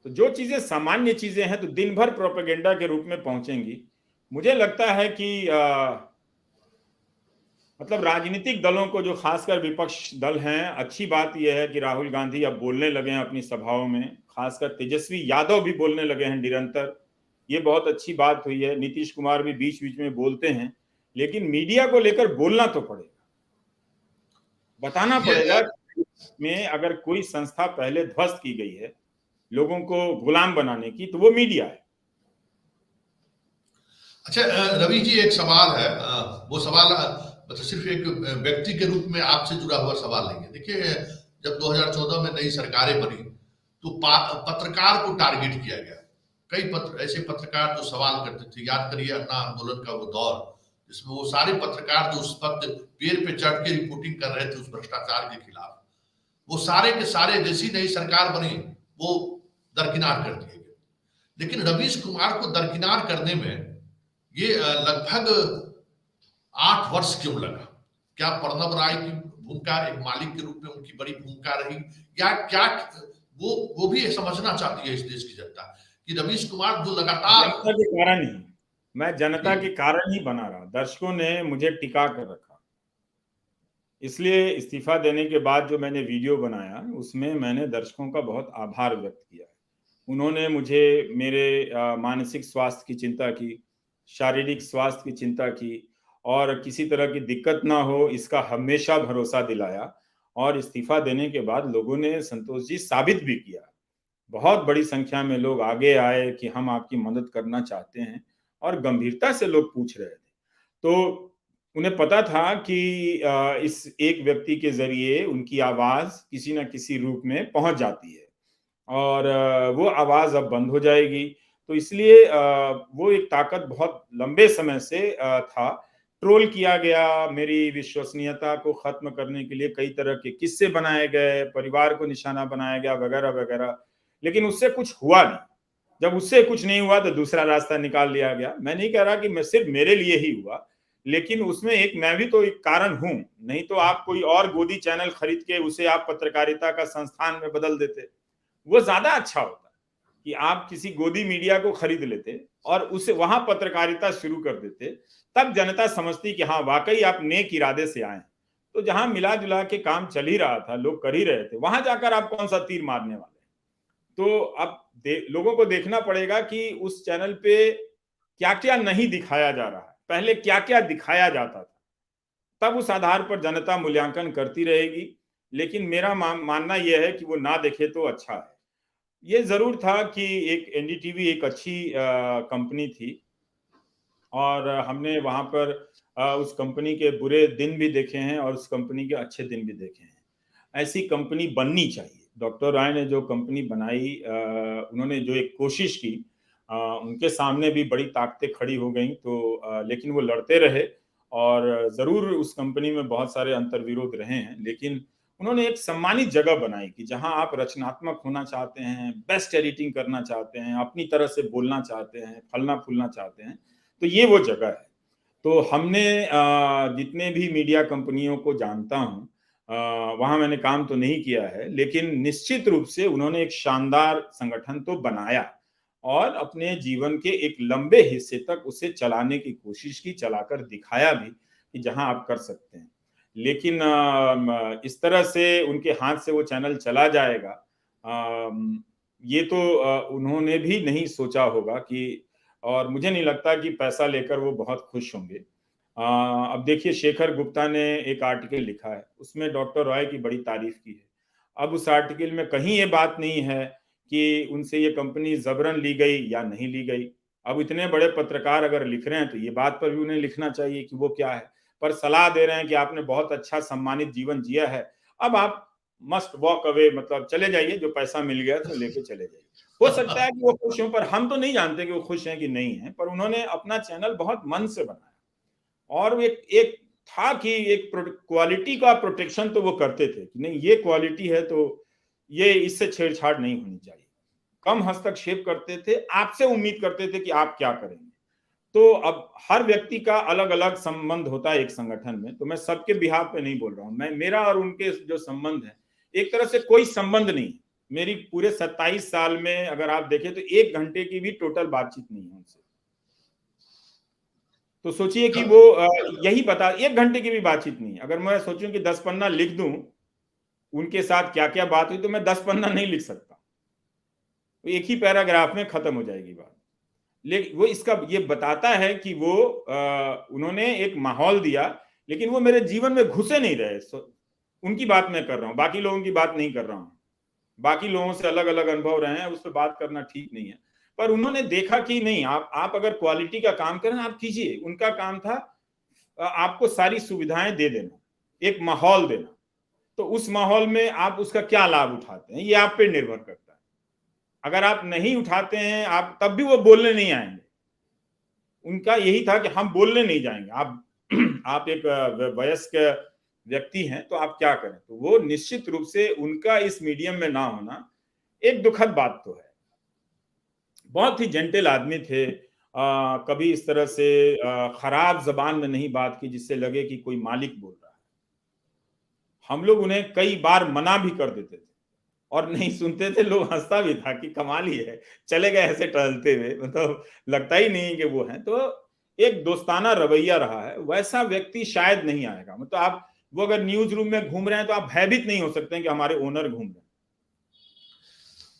तो जो चीजें सामान्य चीजें हैं तो दिन भर प्रोपेगेंडा के रूप में पहुंचेंगी। मुझे लगता है कि मतलब राजनीतिक दलों को, जो खासकर विपक्ष दल हैं, अच्छी बात यह है कि राहुल गांधी अब बोलने लगे हैं अपनी सभाओं में, खासकर तेजस्वी यादव भी बोलने लगे हैं निरंतर, ये बहुत अच्छी बात हुई है। नीतीश कुमार भी बीच बीच में बोलते हैं, लेकिन मीडिया को लेकर बोलना तो पड़ेगा, बताना पड़ेगा में अगर कोई संस्था पहले ध्वस्त की गई है लोगों को गुलाम बनाने की, तो वो मीडिया है। अच्छा रवि जी, एक सवाल है, वो सवाल मतलब सिर्फ एक व्यक्ति के रूप में आपसे जुड़ा हुआ सवाल नहीं है। देखिए, जब 2014 में नई सरकारें बनी तो पत्रकार को टारगेट किया गया। कई ऐसे पत्रकार जो सवाल करते थे, याद करिए अन्ना आंदोलन का वो दौर, जिसमें वो सारे पत्रकार जो उस वक्त पेड़ पे चढ़ के रिपोर्टिंग कर रहे थे उस भ्रष्टाचार के खिलाफ, वो सारे के सारे जैसी नई सरकार बनी वो दरकिनार कर दिए गए। लेकिन रवीश कुमार को दरकिनार करने में ये लगभग 8 वर्ष क्यों लगा? क्या प्रणब राय की भूमिका एक मालिक के रूप में उनकी बड़ी भूमिका रही, या क्या वो भी समझना चाहती है इस देश की जनता कि रवीश कुमार जो लगातार जनता के कारण ही, मैं जनता के कारण ही बना रहा, दर्शकों ने मुझे टिका कर रखा, इसलिए इस्तीफा देने के बाद जो मैंने वीडियो बनाया उसमें मैंने दर्शकों का बहुत आभार व्यक्त किया। उन्होंने मुझे मेरे मानसिक स्वास्थ्य की चिंता की, शारीरिक स्वास्थ्य की चिंता की, और किसी तरह की दिक्कत ना हो इसका हमेशा भरोसा दिलाया। और इस्तीफा देने के बाद लोगों ने संतोष जी साबित भी किया, बहुत बड़ी संख्या में लोग आगे आए कि हम आपकी मदद करना चाहते हैं, और गंभीरता से लोग पूछ रहे थे। तो उन्हें पता था कि इस एक व्यक्ति के जरिए उनकी आवाज किसी न किसी रूप में पहुंच जाती है, और वो आवाज अब बंद हो जाएगी। तो इसलिए वो एक ताकत बहुत लंबे समय से था। ट्रोल किया गया, मेरी विश्वसनीयता को खत्म करने के लिए कई तरह के किस्से बनाए गए, परिवार को निशाना बनाया गया, वगैरह वगैरह, लेकिन उससे कुछ हुआ नहीं। जब उससे कुछ नहीं हुआ तो दूसरा रास्ता निकाल लिया गया। मैं नहीं कह रहा कि मैं सिर्फ मेरे लिए ही हुआ, लेकिन उसमें एक मैं भी तो एक कारण हूं। नहीं तो आप कोई और गोदी चैनल खरीद के उसे आप पत्रकारिता का संस्थान में बदल देते, वो ज्यादा अच्छा होता कि आप किसी गोदी मीडिया को खरीद लेते और उसे वहां पत्रकारिता शुरू कर देते। तब जनता समझती कि हाँ वाकई आप नेक इरादे से आए। तो जहां मिला जुला के काम चल ही रहा था, लोग कर ही रहे थे, वहां जाकर आप कौन सा तीर मारने वाले। तो अब लोगों को देखना पड़ेगा कि उस चैनल पे क्या क्या नहीं दिखाया जा रहा है, पहले क्या क्या दिखाया जाता था, तब उस आधार पर जनता मूल्यांकन करती रहेगी। लेकिन मेरा मानना यह है कि वो ना देखे तो अच्छा है। ये जरूर था कि एक एनडीटीवी एक अच्छी कंपनी थी, और हमने वहां पर उस कंपनी के बुरे दिन भी देखे हैं और उस कंपनी के अच्छे दिन भी देखे हैं। ऐसी कंपनी बननी चाहिए। डॉक्टर राय ने जो कंपनी बनाई, उन्होंने जो एक कोशिश की, उनके सामने भी बड़ी ताकतें खड़ी हो गई, तो लेकिन वो लड़ते रहे। और जरूर उस कंपनी में बहुत सारे अंतर्विरोध रहे हैं, लेकिन उन्होंने एक सम्मानित जगह बनाई कि जहां आप रचनात्मक होना चाहते हैं, बेस्ट एडिटिंग करना चाहते हैं, अपनी तरह से बोलना चाहते हैं, फलना फूलना चाहते हैं, तो ये वो जगह है। तो हमने जितने भी मीडिया कंपनियों को जानता हूँ, वहां मैंने काम तो नहीं किया है, लेकिन निश्चित रूप से उन्होंने एक शानदार संगठन तो बनाया और अपने जीवन के एक लंबे हिस्से तक उसे चलाने की कोशिश की, चलाकर दिखाया भी कि जहां आप कर सकते हैं। लेकिन इस तरह से उनके हाथ से वो चैनल चला जाएगा, ये तो उन्होंने भी नहीं सोचा होगा कि, और मुझे नहीं लगता कि पैसा लेकर वो बहुत खुश होंगे। अब देखिए, शेखर गुप्ता ने एक आर्टिकल लिखा है, उसमें डॉक्टर रॉय की बड़ी तारीफ की है। अब उस आर्टिकल में कहीं ये बात नहीं है कि उनसे ये कंपनी जबरन ली गई या नहीं ली गई। अब इतने बड़े पत्रकार अगर लिख रहे हैं तो ये बात पर भी उन्हें लिखना चाहिए कि वो क्या है। पर सलाह दे रहे हैं कि आपने बहुत अच्छा सम्मानित जीवन जिया है, अब आप मस्ट वॉक अवे, मतलब चले जाइए, जो पैसा मिल गया तो लेके चले जाइए। हो सकता है कि वो खुश हों, पर हम तो नहीं जानते कि वो खुश हैं कि नहीं है। पर उन्होंने अपना चैनल बहुत मन से बनाया, और एक एक था कि एक क्वालिटी का प्रोटेक्शन तो वो करते थे कि नहीं, ये क्वालिटी है तो ये इससे छेड़छाड़ नहीं होनी चाहिए। कम हस्तक्षेप करते थे, आपसे उम्मीद करते थे कि आप क्या करेंगे। तो अब हर व्यक्ति का अलग अलग संबंध होता है एक संगठन में, तो मैं सबके बिहाफ पे नहीं बोल रहा हूं। मैं, मेरा और उनके जो संबंध है, एक तरह से कोई संबंध नहीं। मेरी पूरे 27 साल में अगर आप देखें तो 1 घंटे की भी टोटल बातचीत नहीं है उनसे। तो सोचिए कि वो यही बता, 1 घंटे की भी बातचीत नहीं। अगर मैं सोचूं कि 10 पन्ना लिख दूं उनके साथ क्या क्या बात हुई, तो मैं 10 पन्ना नहीं लिख सकता, तो एक ही पैराग्राफ में खत्म हो जाएगी बात। लेकिन वो इसका ये बताता है कि वो उन्होंने एक माहौल दिया, लेकिन वो मेरे जीवन में घुसे नहीं रहे। उनकी बात मैं कर रहा हूँ, बाकी लोगों की बात नहीं कर रहा हूँ। बाकी लोगों से अलग अलग अनुभव रहे हैं, उस पर बात करना ठीक नहीं है। पर उन्होंने देखा कि नहीं, आप अगर क्वालिटी का काम करें आप कीजिए। उनका काम था आपको सारी सुविधाएं दे देना, एक माहौल देना। तो उस माहौल में आप उसका क्या लाभ उठाते हैं, ये आप पे निर्भर करता है। अगर आप नहीं उठाते हैं, आप तब भी वो बोलने नहीं आएंगे। उनका यही था कि हम बोलने नहीं जाएंगे। आप एक वयस्क व्यक्ति हैं तो आप क्या करें। तो वो निश्चित रूप से उनका इस मीडियम में ना होना एक दुखद बात तो है। बहुत ही जेंटल आदमी थे, कभी इस तरह से खराब जबान में नहीं बात की जिससे लगे कि कोई मालिक बोल रहा है। हम लोग उन्हें कई बार मना भी कर देते थे और नहीं सुनते थे। लोग हंसता भी था कि कमाल ही है, चले गए ऐसे टहलते हुए, मतलब लगता ही नहीं कि वो हैं। तो एक दोस्ताना रवैया रहा है, वैसा व्यक्ति शायद नहीं आएगा। मतलब आप, वो अगर न्यूज रूम में घूम रहे हैं तो आप भयभीत नहीं हो सकते हैं कि हमारे ओनर घूम रहे हैं।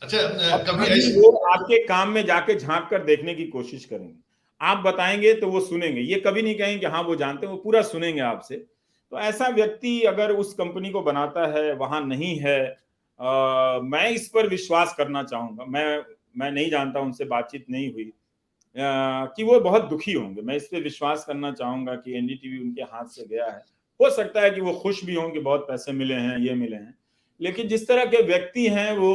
अच्छा, अब कभी कभी ऐसी वो आपके काम में जाके झांक कर देखने की कोशिश करेंगे। आप बताएंगे तो वो सुनेंगे, ये कभी नहीं कहेंगे कि हाँ वो जानते हैं, वो पूरा सुनेंगे आपसे। तो ऐसा व्यक्ति अगर उस कंपनी को बनाता है, वहां नहीं है, मैं इस पर विश्वास करना चाहूंगा, मैं नहीं जानता, उनसे बातचीत नहीं हुई, कि वो बहुत दुखी होंगे। मैं इस पे विश्वास करना चाहूंगा कि एनडीटीवी उनके हाथ से गया है। हो सकता है कि वो खुश भी हों कि बहुत पैसे मिले हैं, ये मिले हैं, लेकिन जिस तरह के व्यक्ति हैं वो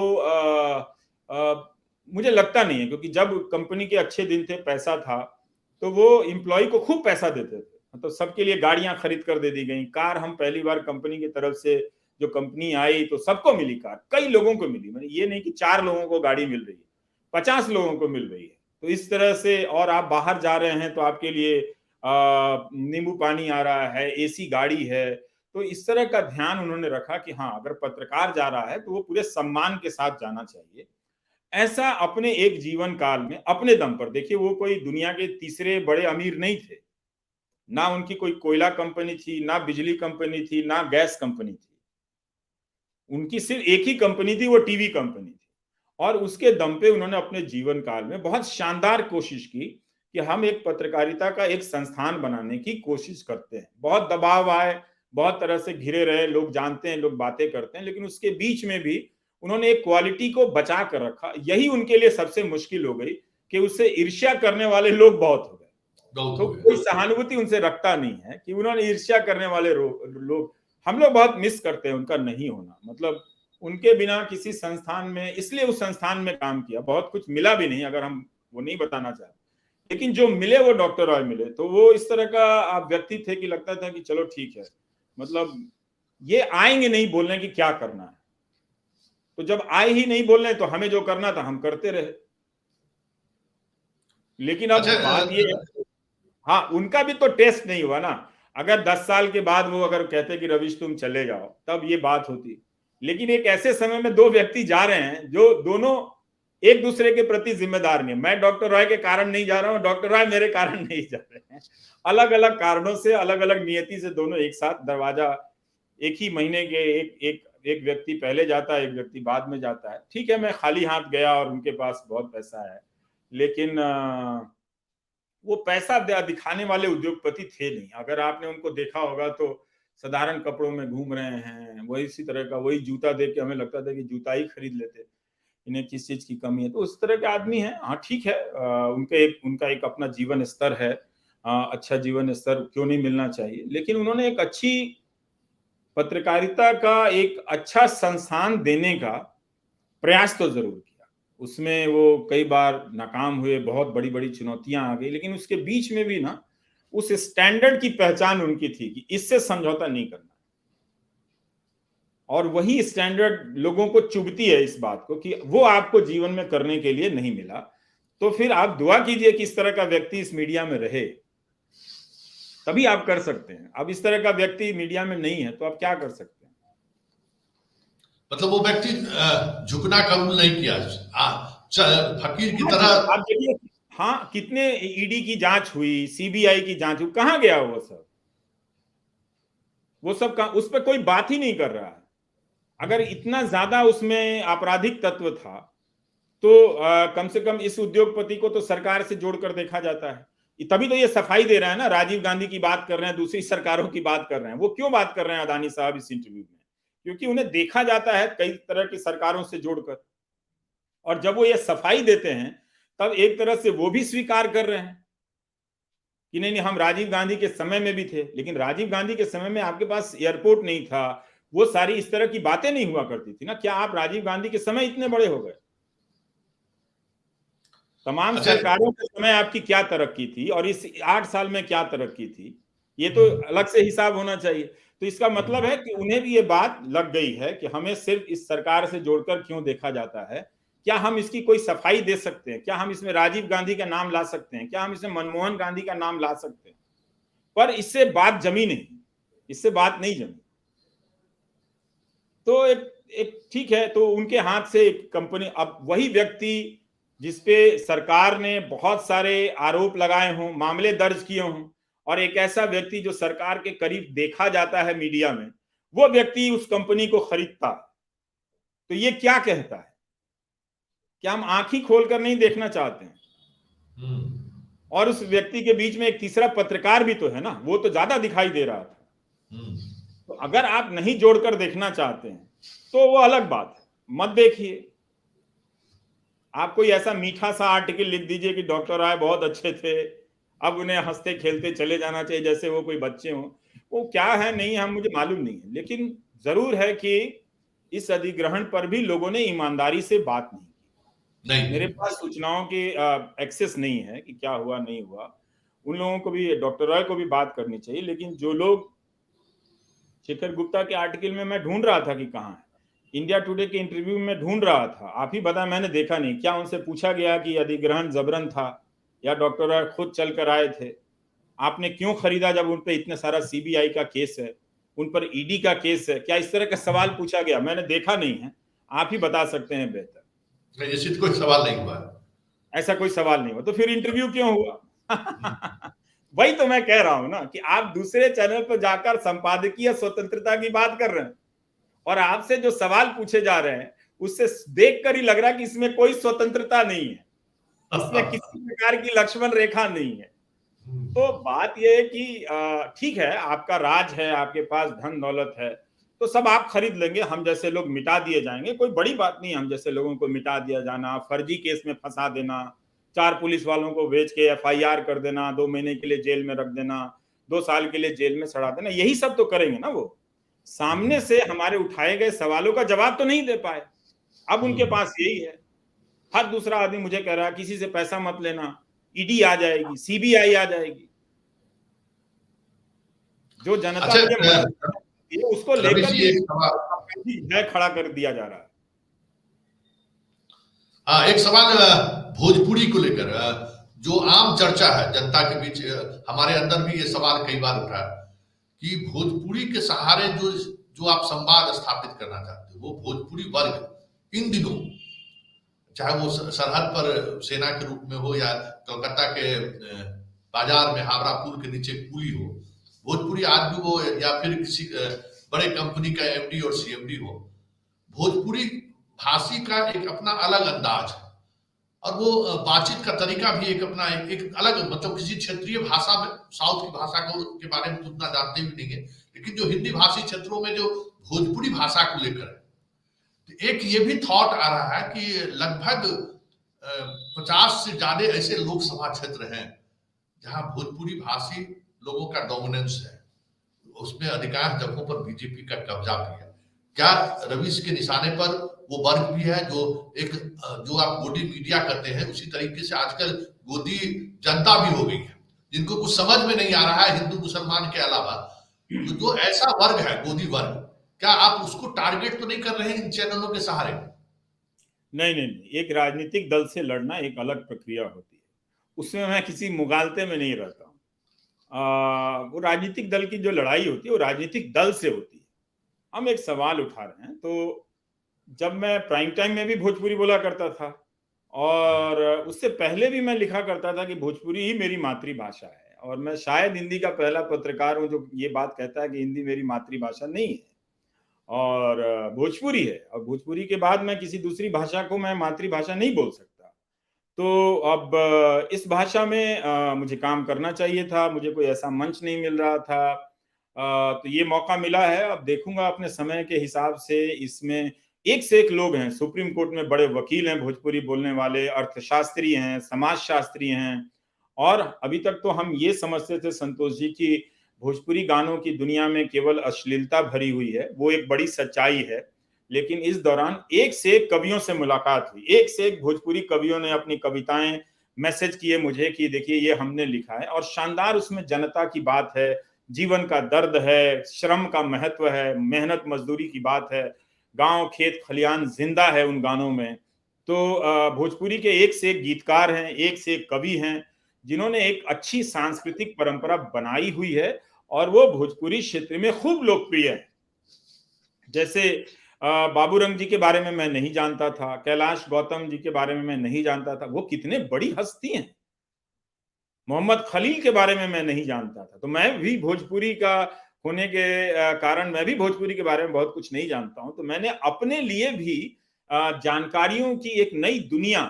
मुझे लगता नहीं है, क्योंकि जब कंपनी के अच्छे दिन थे, पैसा था, तो वो एम्प्लॉय को खूब पैसा देते थे। मतलब सबके लिए गाड़ियां खरीद कर दे दी गई, कार हम पहली बार कंपनी की तरफ से जो कंपनी आई तो सबको मिली कार, कई लोगों को मिली, मतलब ये नहीं कि 4 लोगों को गाड़ी मिल रही है, 50 लोगों को मिल रही है। तो इस तरह से, और आप बाहर जा रहे हैं तो आपके लिए नींबू पानी आ रहा है, एसी गाड़ी है। तो इस तरह का ध्यान उन्होंने रखा कि हाँ, अगर पत्रकार जा रहा है तो वो पूरे सम्मान के साथ जाना चाहिए। ऐसा अपने एक जीवन काल में अपने दम पर, देखिए वो कोई दुनिया के तीसरे बड़े अमीर नहीं थे, ना उनकी कोई कोयला कंपनी थी, ना बिजली कंपनी थी, ना गैस कंपनी थी, उनकी सिर्फ एक ही कंपनी थी, वो टीवी कंपनी थी। और उसके दम पे उन्होंने अपने जीवन काल में बहुत शानदार कोशिश की कि हम एक पत्रकारिता का एक संस्थान बनाने की कोशिश करते हैं। बहुत दबाव आए, बहुत तरह से घिरे रहे, लोग जानते हैं, लोग बातें करते हैं, लेकिन उसके बीच में भी उन्होंने एक क्वालिटी को बचा कर रखा। यही उनके लिए सबसे मुश्किल हो गई कि उससे ईर्ष्या करने वाले लोग बहुत हो गए। बहुत तो हो गए। कोई सहानुभूति उनसे रखता नहीं है कि उन्होंने ईर्ष्या करने वाले लोग, हम लोग बहुत मिस करते हैं उनका नहीं होना। मतलब उनके बिना किसी संस्थान में, इसलिए उस संस्थान में काम किया, बहुत कुछ मिला भी नहीं, अगर हम वो नहीं बताना चाहते, लेकिन जो मिले वो डॉक्टर रॉय मिले। तो वो इस तरह का आप व्यक्ति थे कि लगता था कि चलो ठीक है, मतलब ये आएंगे नहीं बोलने की क्या करना है। तो जब आए ही नहीं बोलने, तो हमें जो करना था हम करते रहे। लेकिन अब अच्छा बात ये है, हाँ उनका भी तो टेस्ट नहीं हुआ ना। अगर 10 साल के बाद वो अगर कहते कि रविश तुम चले जाओ, तब ये बात होती। लेकिन एक ऐसे समय में दो व्यक्ति जा रहे हैं जो दोनों एक दूसरे के प्रति जिम्मेदार नहीं है। मैं डॉक्टर रॉय के कारण नहीं जा रहा हूं, डॉक्टर रॉय मेरे कारण नहीं जा रहे हैं। अलग अलग कारणों से, अलग अलग नियति से दोनों एक साथ दरवाजा, एक ही महीने के एक व्यक्ति पहले जाता है, एक व्यक्ति बाद में जाता है। ठीक है, मैं खाली हाथ गया और उनके पास बहुत पैसा है, लेकिन वो पैसा दिखाने वाले उद्योगपति थे नहीं। अगर आपने उनको देखा होगा तो साधारण कपड़ों में घूम रहे हैं, वही इसी तरह का, वही जूता देख के हमें लगता था कि जूता ही खरीद लेते, इन्हें किस चीज की कमी है। तो उस तरह के आदमी हैं। हाँ ठीक है, उनका एक अपना जीवन स्तर है, अच्छा जीवन स्तर क्यों नहीं मिलना चाहिए, लेकिन उन्होंने एक अच्छी पत्रकारिता का एक अच्छा संस्थान देने का प्रयास तो जरूर किया। उसमें वो कई बार नाकाम हुए, बहुत बड़ी बड़ी चुनौतियां आ गई, लेकिन उसके बीच में भी ना उस स्टैंडर्ड की पहचान उनकी थी कि इससे समझौता नहीं करना। और वही स्टैंडर्ड लोगों को चुभती है इस बात को कि वो आपको जीवन में करने के लिए नहीं मिला। तो फिर आप दुआ कीजिए कि इस तरह का व्यक्ति इस मीडिया में रहे, तभी आप कर सकते हैं। अब इस तरह का व्यक्ति मीडिया में नहीं है तो आप क्या कर सकते हैं। मतलब वो व्यक्ति झुकना कबूल नहीं किया, फकीर की तरह। आप देखिए, हाँ कितने ईडी की जांच हुई, सीबीआई की जांच हुई, कहां गया वो सब? वो सब उस पर कोई बात ही नहीं कर रहा है। अगर इतना ज्यादा उसमें आपराधिक तत्व था तो कम से कम इस उद्योगपति को तो सरकार से जोड़कर देखा जाता है। तभी तो ये सफाई दे रहा है ना, राजीव गांधी की बात कर रहे हैं, दूसरी सरकारों की बात कर रहे हैं। वो क्यों बात कर रहे हैं अदानी साहब इस इंटरव्यू में? क्योंकि उन्हें देखा जाता है कई तरह की सरकारों से जोड़कर, और जब वो ये सफाई देते हैं तब एक तरह से वो भी स्वीकार कर रहे हैं कि नहीं नहीं, हम राजीव गांधी के समय में भी थे। लेकिन राजीव गांधी के समय में आपके पास एयरपोर्ट नहीं था, वो सारी इस तरह की बातें नहीं हुआ करती थी ना। क्या आप राजीव गांधी के समय इतने बड़े हो गए? तमाम अच्छा। सरकारों के समय आपकी क्या तरक्की थी और इस 8 साल में क्या तरक्की थी, ये तो अलग से हिसाब होना चाहिए। तो इसका मतलब है कि उन्हें भी ये बात लग गई है कि हमें सिर्फ इस सरकार से जोड़कर क्यों देखा जाता है। क्या हम इसकी कोई सफाई दे सकते हैं? क्या हम इसमें राजीव गांधी का नाम ला सकते हैं? क्या हम इसमें मनमोहन गांधी का नाम ला सकते हैं? पर इससे बात जमी नहीं, इससे बात नहीं जमी। तो एक ठीक है, तो उनके हाथ से एक कंपनी, अब वही व्यक्ति जिसपे सरकार ने बहुत सारे आरोप लगाए हों, मामले दर्ज किए हों, और एक ऐसा व्यक्ति जो सरकार के करीब देखा जाता है मीडिया में, वो व्यक्ति उस कंपनी को खरीदता, तो ये क्या कहता है? क्या हम आंख ही खोलकर नहीं देखना चाहते हैं? और उस व्यक्ति के बीच में एक तीसरा पत्रकार भी तो है ना, वो तो ज्यादा दिखाई दे रहा था। तो अगर आप नहीं जोड़कर देखना चाहते हैं तो वो अलग बात है, मत देखिए। आप कोई ऐसा मीठा सा आर्टिकल लिख दीजिए कि डॉक्टर राय बहुत अच्छे थे, अब उन्हें हंसते खेलते चले जाना चाहिए जैसे वो कोई बच्चे हों। वो क्या है नहीं है मुझे मालूम नहीं है, लेकिन जरूर है कि इस अधिग्रहण पर भी लोगों ने ईमानदारी से बात नहीं की। नहीं। मेरे पास सूचनाओं की एक्सेस नहीं है कि क्या हुआ नहीं हुआ। उन लोगों को भी, डॉक्टर रॉय को भी बात करनी चाहिए, लेकिन जो लोग शेखर गुप्ता के आर्टिकल में मैं ढूंढ रहा था कि कहाँ है, इंडिया टुडे के इंटरव्यू में ढूंढ रहा था, आप ही बताएं, मैंने देखा नहीं। क्या उनसे पूछा गया कि अधिग्रहण जबरन था या डॉक्टर रॉय खुद चल कर आए थे? आपने क्यों खरीदा जब उन पर इतने सारा सीबीआई का केस है, उन पर ईडी का केस है? क्या इस तरह का सवाल पूछा गया? मैंने देखा नहीं है, आप ही बता सकते हैं बेहतर। ऐसी कोई सवाल नहीं हुआ है। ऐसा कोई सवाल नहीं हुआ तो फिर इंटरव्यू क्यों हुआ? वही तो मैं कह रहा हूं ना कि आप दूसरे चैनल पर जाकर संपादकीय स्वतंत्रता की बात कर रहे हैं और आपसे जो सवाल पूछे जा रहे हैं उससे देखकर ही लग रहा है कि इसमें कोई स्वतंत्रता नहीं है, इसमें किसी प्रकार की लक्ष्मण रेखा नहीं है। तो बात यह है कि ठीक है, आपका राज है, आपके पास धन दौलत है, तो सब आप खरीद लेंगे, हम जैसे लोग मिटा दिए जाएंगे, कोई बड़ी बात नहीं। हम जैसे लोगों को मिटा दिया जाना, फर्जी केस में फंसा देना, 4 पुलिस वालों को भेज के एफआईआर कर देना, 2 महीने के लिए जेल में रख देना, 2 साल के लिए जेल में सड़ा देना, यही सब तो करेंगे ना वो। सामने से हमारे उठाए गए सवालों का जवाब तो नहीं दे पाए, अब उनके पास यही है। हर दूसरा आदमी मुझे कह रहा है किसी से पैसा मत लेना, ईडी आ जाएगी, सीबीआई आ जाएगी। जो जनता अच्छा, मुझे उसको रवि लेकर जी भी एक सवाल, भय खड़ा कर दिया जा रहा है। हाँ, एक सवाल भोजपुरी को लेकर जो आम चर्चा है जनता के बीच, हमारे अंदर भी ये सवाल कई बार उठा है कि भोजपुरी के सहारे जो जो आप संवाद स्थापित करना चाहते हो, वो भोजपुरी वर्ग इन दिनों, चाहे वो सरहद पर सेना के रूप में हो या कलकत्ता के बाजार में हावड़ा पुल के नीचे कूली हो, भोजपुरी आदमी हो या फिर किसी बड़े कंपनी का एमडी और सीएमडी हो, भोजपुरी भाषी का एक अपना अलग अंदाज है और वो बातचीत का तरीका भी एक अपना एक अलग, मतलब किसी क्षेत्रीय भाषा में, साउथ की भाषा को के बारे में तो उतना जानते भी नहीं है, लेकिन जो हिंदी भाषी क्षेत्रों में जो भोजपुरी भाषा को लेकर है, तो एक ये भी थॉट आ रहा है कि लगभग 50 से ज्यादा ऐसे लोकसभा क्षेत्र हैं जहां भोजपुरी भाषी लोगों का डोमिनेंस है, उसमें अधिकांश जगहों पर बीजेपी का कब्जा भी है। क्या रवीश के निशाने पर वो वर्ग भी है जो एक, जो आप गोदी मीडिया करते हैं, उसी तरीके से आजकल गोदी जनता भी हो गई है, जिनको कुछ समझ में नहीं आ रहा है हिंदू मुसलमान के अलावा, तो जो ऐसा वर्ग है गोदी वर्ग, क्या आप उसको टारगेट तो नहीं कर रहे हैं इन चैनलों के सहारे? नहीं नहीं नहीं, एक राजनीतिक दल से लड़ना एक अलग प्रक्रिया होती है, उसमें मैं किसी मुगालते में नहीं रहता हूँ। वो राजनीतिक दल की जो लड़ाई होती है वो राजनीतिक दल से होती है। हम एक सवाल उठा रहे हैं, तो जब मैं प्राइम टाइम में भी भोजपुरी बोला करता था और उससे पहले भी मैं लिखा करता था कि भोजपुरी ही मेरी मातृभाषा है, और मैं शायद हिंदी का पहला पत्रकार हूं जो ये बात कहता है कि हिंदी मेरी मातृभाषा नहीं है और भोजपुरी है, और भोजपुरी के बाद मैं किसी दूसरी भाषा को मैं मातृभाषा नहीं बोल सकता। तो अब इस भाषा में मुझे काम करना चाहिए था, मुझे कोई ऐसा मंच नहीं मिल रहा था। तो ये मौका मिला है, अब देखूंगा अपने समय के हिसाब से। इसमें एक से एक लोग हैं, सुप्रीम कोर्ट में बड़े वकील हैं भोजपुरी बोलने वाले, अर्थशास्त्री हैं, समाजशास्त्री हैं, और अभी तक तो हम ये समझते थे संतोष जी की भोजपुरी गानों की दुनिया में केवल अश्लीलता भरी हुई है, वो एक बड़ी सच्चाई है। लेकिन इस दौरान एक से एक कवियों से मुलाकात हुई, एक से एक भोजपुरी कवियों ने अपनी कविताएं मैसेज किए मुझे कि देखिए ये हमने लिखा है, और शानदार उसमें जनता की बात है, जीवन का दर्द है, श्रम का महत्व है, मेहनत मजदूरी की बात है, गांव खेत खलियान जिंदा है उन गानों में। तो भोजपुरी के एक से एक गीतकार हैं, एक से एक कवि हैं, जिन्होंने एक अच्छी सांस्कृतिक परंपरा बनाई हुई है, और वो भोजपुरी क्षेत्र में खूब लोकप्रिय है। जैसे बाबूरंग जी के बारे में मैं नहीं जानता था, कैलाश गौतम जी के बारे में मैं नहीं जानता था, वो कितने बड़ी हस्ती हैं। मोहम्मद खलील के बारे में मैं नहीं जानता था। तो मैं भी भोजपुरी का होने के कारण मैं भी भोजपुरी के बारे में बहुत कुछ नहीं जानता हूं। तो मैंने अपने लिए भी जानकारियों की एक नई दुनिया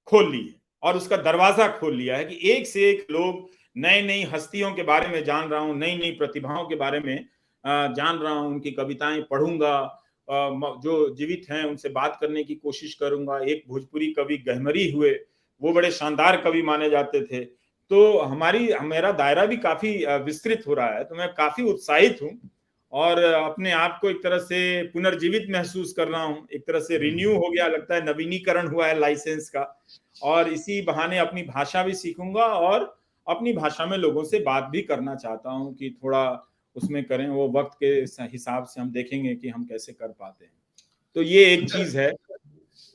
खोल ली है। और उसका दरवाजा खोल लिया है कि एक से एक लोग नई नई हस्तियों के बारे में जान रहा हूँ, नई नई प्रतिभाओं के बारे में जान रहा हूँ, उनकी कविताएं पढ़ूंगा, जो जीवित हैं उनसे बात करने की कोशिश करूंगा। एक भोजपुरी कवि गहमरी हुए, वो बड़े शानदार कवि माने जाते थे। तो मेरा दायरा भी काफी विस्तृत हो रहा है, तो मैं काफी उत्साहित हूँ और अपने आप को एक तरह से पुनर्जीवित महसूस कर रहा हूँ। एक तरह से रिन्यू हो गया, लगता है नवीनीकरण हुआ है लाइसेंस का, और इसी बहाने अपनी भाषा भी सीखूंगा और अपनी भाषा में लोगों से बात भी करना चाहता हूँ कि थोड़ा उसमें करें। वो वक्त के हिसाब से हम देखेंगे कि हम कैसे कर पाते हैं। तो ये एक चीज है।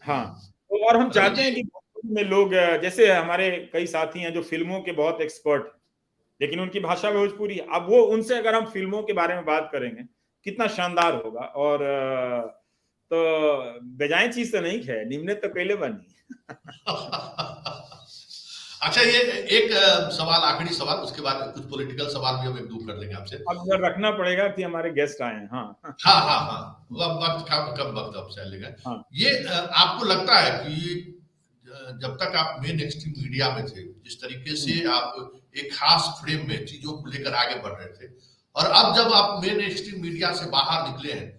हाँ, तो और हम रवि चाहते जी, हैं कि में लोग, जैसे हमारे कई साथी हैं जो फिल्मों के बहुत एक्सपर्ट हैं, लेकिन उनकी भाषा भोजपुरी है। अब वो उनसे अगर हम फिल्मों के बारे में बात करेंगे कितना शानदार होगा। और तो बेजाय चीज तो नहीं है, निम्ने तो कैले बनी। अच्छा, ये एक सवाल, आखिरी सवाल, उसके बाद कुछ पॉलिटिकल सवाल भी हम एक दो कर लेंगे आपसे। अब इधर रखना पड़ेगा कि हमारे गेस्ट आए हैं। हाँ हाँ हाँ हाँ, वह वक्त कब वक्त अब चलेगा। हाँ ये आपको लगता है कि जब तक आप मेन स्ट्रीम मीडिया में थे, जिस तरीके से आप एक खास फ्रेम में चीजों को लेकर आगे बढ़ रहे थे, और अब जब आप मेन स्ट्रीम मीडिया से बाहर निकले हैं,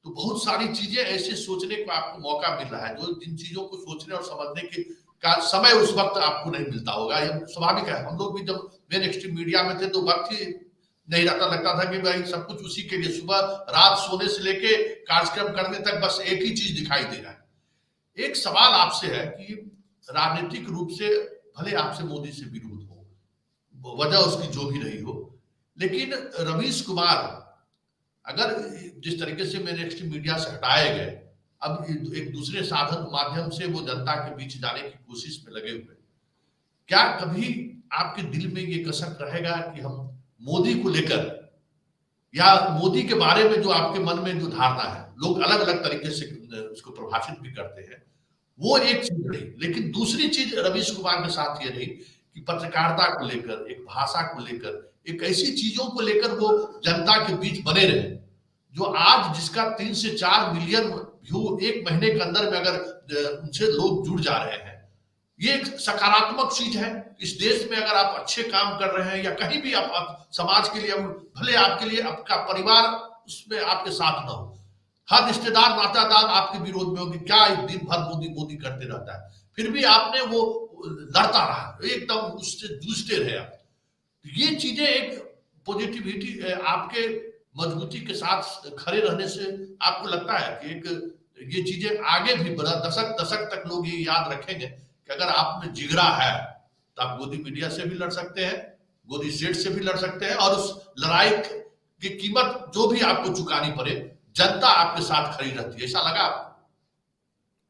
तो बहुत सारी चीजें ऐसे सोचने को आपको मौका मिल रहा है जो जिन चीजों को सोचने और समझने के का समय उस वक्त आपको नहीं मिलता होगा। ये स्वाभाविक है। हम लोग भी जब मेन स्ट्रीम मीडिया में थे तो वक्त ही नहीं रहता, लगता था कि भाई सब कुछ उसी के लिए, सुबह रात सोने से लेके कार्यक्रम करने तक बस एक ही चीज दिखाई दे रहा है। एक सवाल आपसे है कि राजनीतिक रूप से भले आपसे मोदी से विरोध हो, वजह उसकी जो भी रही हो, लेकिन रवीश कुमार अगर जिस तरीके से मेन स्ट्रीम मीडिया से हटाए गए, अब एक दूसरे साधन माध्यम से वो जनता के बीच जाने की कोशिश में लगे हुए, क्या कभी आपके दिल में ये कसक रहेगा कि हम मोदी को लेकर, या मोदी के बारे में जो आपके मन में जो धारणा है, लोग अलग अलग तरीके से उसको प्रभाषित भी करते हैं, वो एक चीज रही, लेकिन दूसरी चीज रवीश कुमार के साथ ये रही कि पत्रकारिता को लेकर, एक भाषा को लेकर, एक ऐसी चीजों को लेकर वो जनता के बीच बने रहे, जो आज जिसका 3 से 4 मिलियन व्यू एक महीने के अंदर में अगर उनसे लोग जुड़ जा रहे हैं, ये एक सकारात्मक चीज है। इस देश में अगर आप अच्छे काम कर रहे हैं, या कहीं भी आप समाज के लिए, भले आपके लिए आपका परिवार उसमें आपके साथ ना हो, हर रिश्तेदार नातादार आपके विरोध में होगी, क्या एक दिन भर मोदी मोदी करते रहता है, फिर भी आपने वो लड़ता रहा, एकदम उससे जूझते रहे आप। ये चीजें एक पॉजिटिविटी, आपके मजबूती के साथ खड़े रहने से आपको लगता है कि एक ये चीजें आगे भी बड़ा दशक दशक तक लोग ये याद रखेंगे कि अगर आप में जिगरा है तो आप गोदी मीडिया से भी लड़ सकते हैं, गोदी सेठ से भी लड़ सकते हैं, और उस लड़ाई की कीमत जो भी आपको चुकानी पड़े, जनता आपके साथ खड़ी रहती है। ऐसा लगा आपको?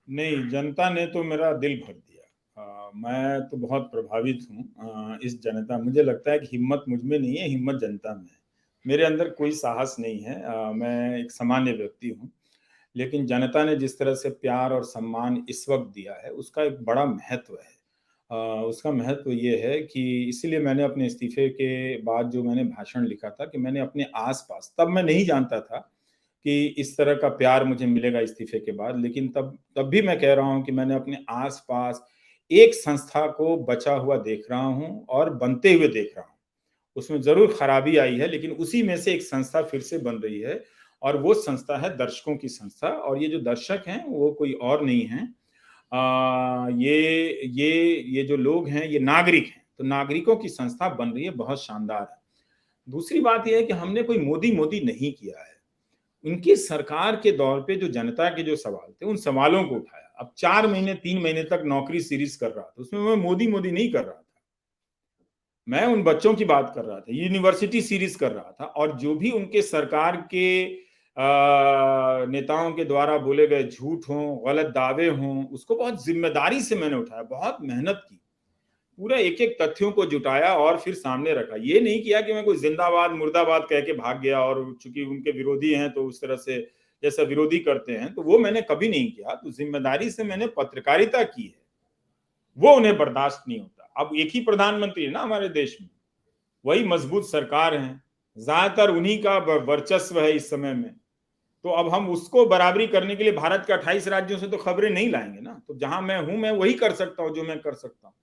नहीं, जनता ने तो मेरा दिल भर दिया। मैं तो बहुत प्रभावित हूँ इस जनता। मुझे लगता है कि हिम्मत मुझ में नहीं है, हिम्मत जनता में है। मेरे अंदर कोई साहस नहीं है। मैं एक सामान्य व्यक्ति हूँ, लेकिन जनता ने जिस तरह से प्यार और सम्मान इस वक्त दिया है, उसका एक बड़ा महत्व है। उसका महत्व ये है कि इसीलिए मैंने अपने इस्तीफे के बाद जो मैंने भाषण लिखा था कि मैंने अपने आसपास, तब मैं नहीं जानता था कि इस तरह का प्यार मुझे मिलेगा इस्तीफे के बाद, लेकिन तब भी मैं कह रहा हूँ कि मैंने अपने आसपास एक संस्था को बचा हुआ देख रहा हूँ और बनते हुए देख रहा हूँ। उसमें जरूर खराबी आई है, लेकिन उसी में से एक संस्था फिर से बन रही है, और वो संस्था है दर्शकों की संस्था। और ये जो दर्शक हैं वो कोई और नहीं है, ये जो लोग हैं ये नागरिक हैं। तो नागरिकों की संस्था बन रही है, बहुत शानदार है। दूसरी बात यह है कि हमने कोई मोदी मोदी नहीं किया है। उनकी सरकार के दौर पे जो जनता के जो सवाल थे, उन सवालों को उठाया। अब 4 महीने 3 महीने तक नौकरी सीरीज कर रहा था, उसमें मैं मोदी मोदी नहीं कर रहा था, मैं उन बच्चों की बात कर रहा था, यूनिवर्सिटी सीरीज कर रहा था। और जो भी उनके सरकार के नेताओं के द्वारा बोले गए झूठ हों, गलत दावे हों, उसको बहुत जिम्मेदारी से मैंने उठाया, बहुत मेहनत की, पूरा एक एक तथ्यों को जुटाया और फिर सामने रखा। ये नहीं किया कि मैं कोई जिंदाबाद मुर्दाबाद कह के भाग गया, और चूंकि उनके विरोधी हैं तो उस तरह से जैसा विरोधी करते हैं, तो वो मैंने कभी नहीं किया। तो जिम्मेदारी से मैंने पत्रकारिता की है, वो उन्हें बर्दाश्त नहीं होता। अब एक ही प्रधानमंत्री है ना हमारे देश में, वही मजबूत सरकार है, ज्यादातर उन्हीं का वर्चस्व है इस समय में। तो अब हम उसको बराबरी करने के लिए भारत के 28 राज्यों से तो खबरें नहीं लाएंगे ना। तो जहां मैं हूं मैं वही कर सकता हूं जो मैं कर सकता हूं।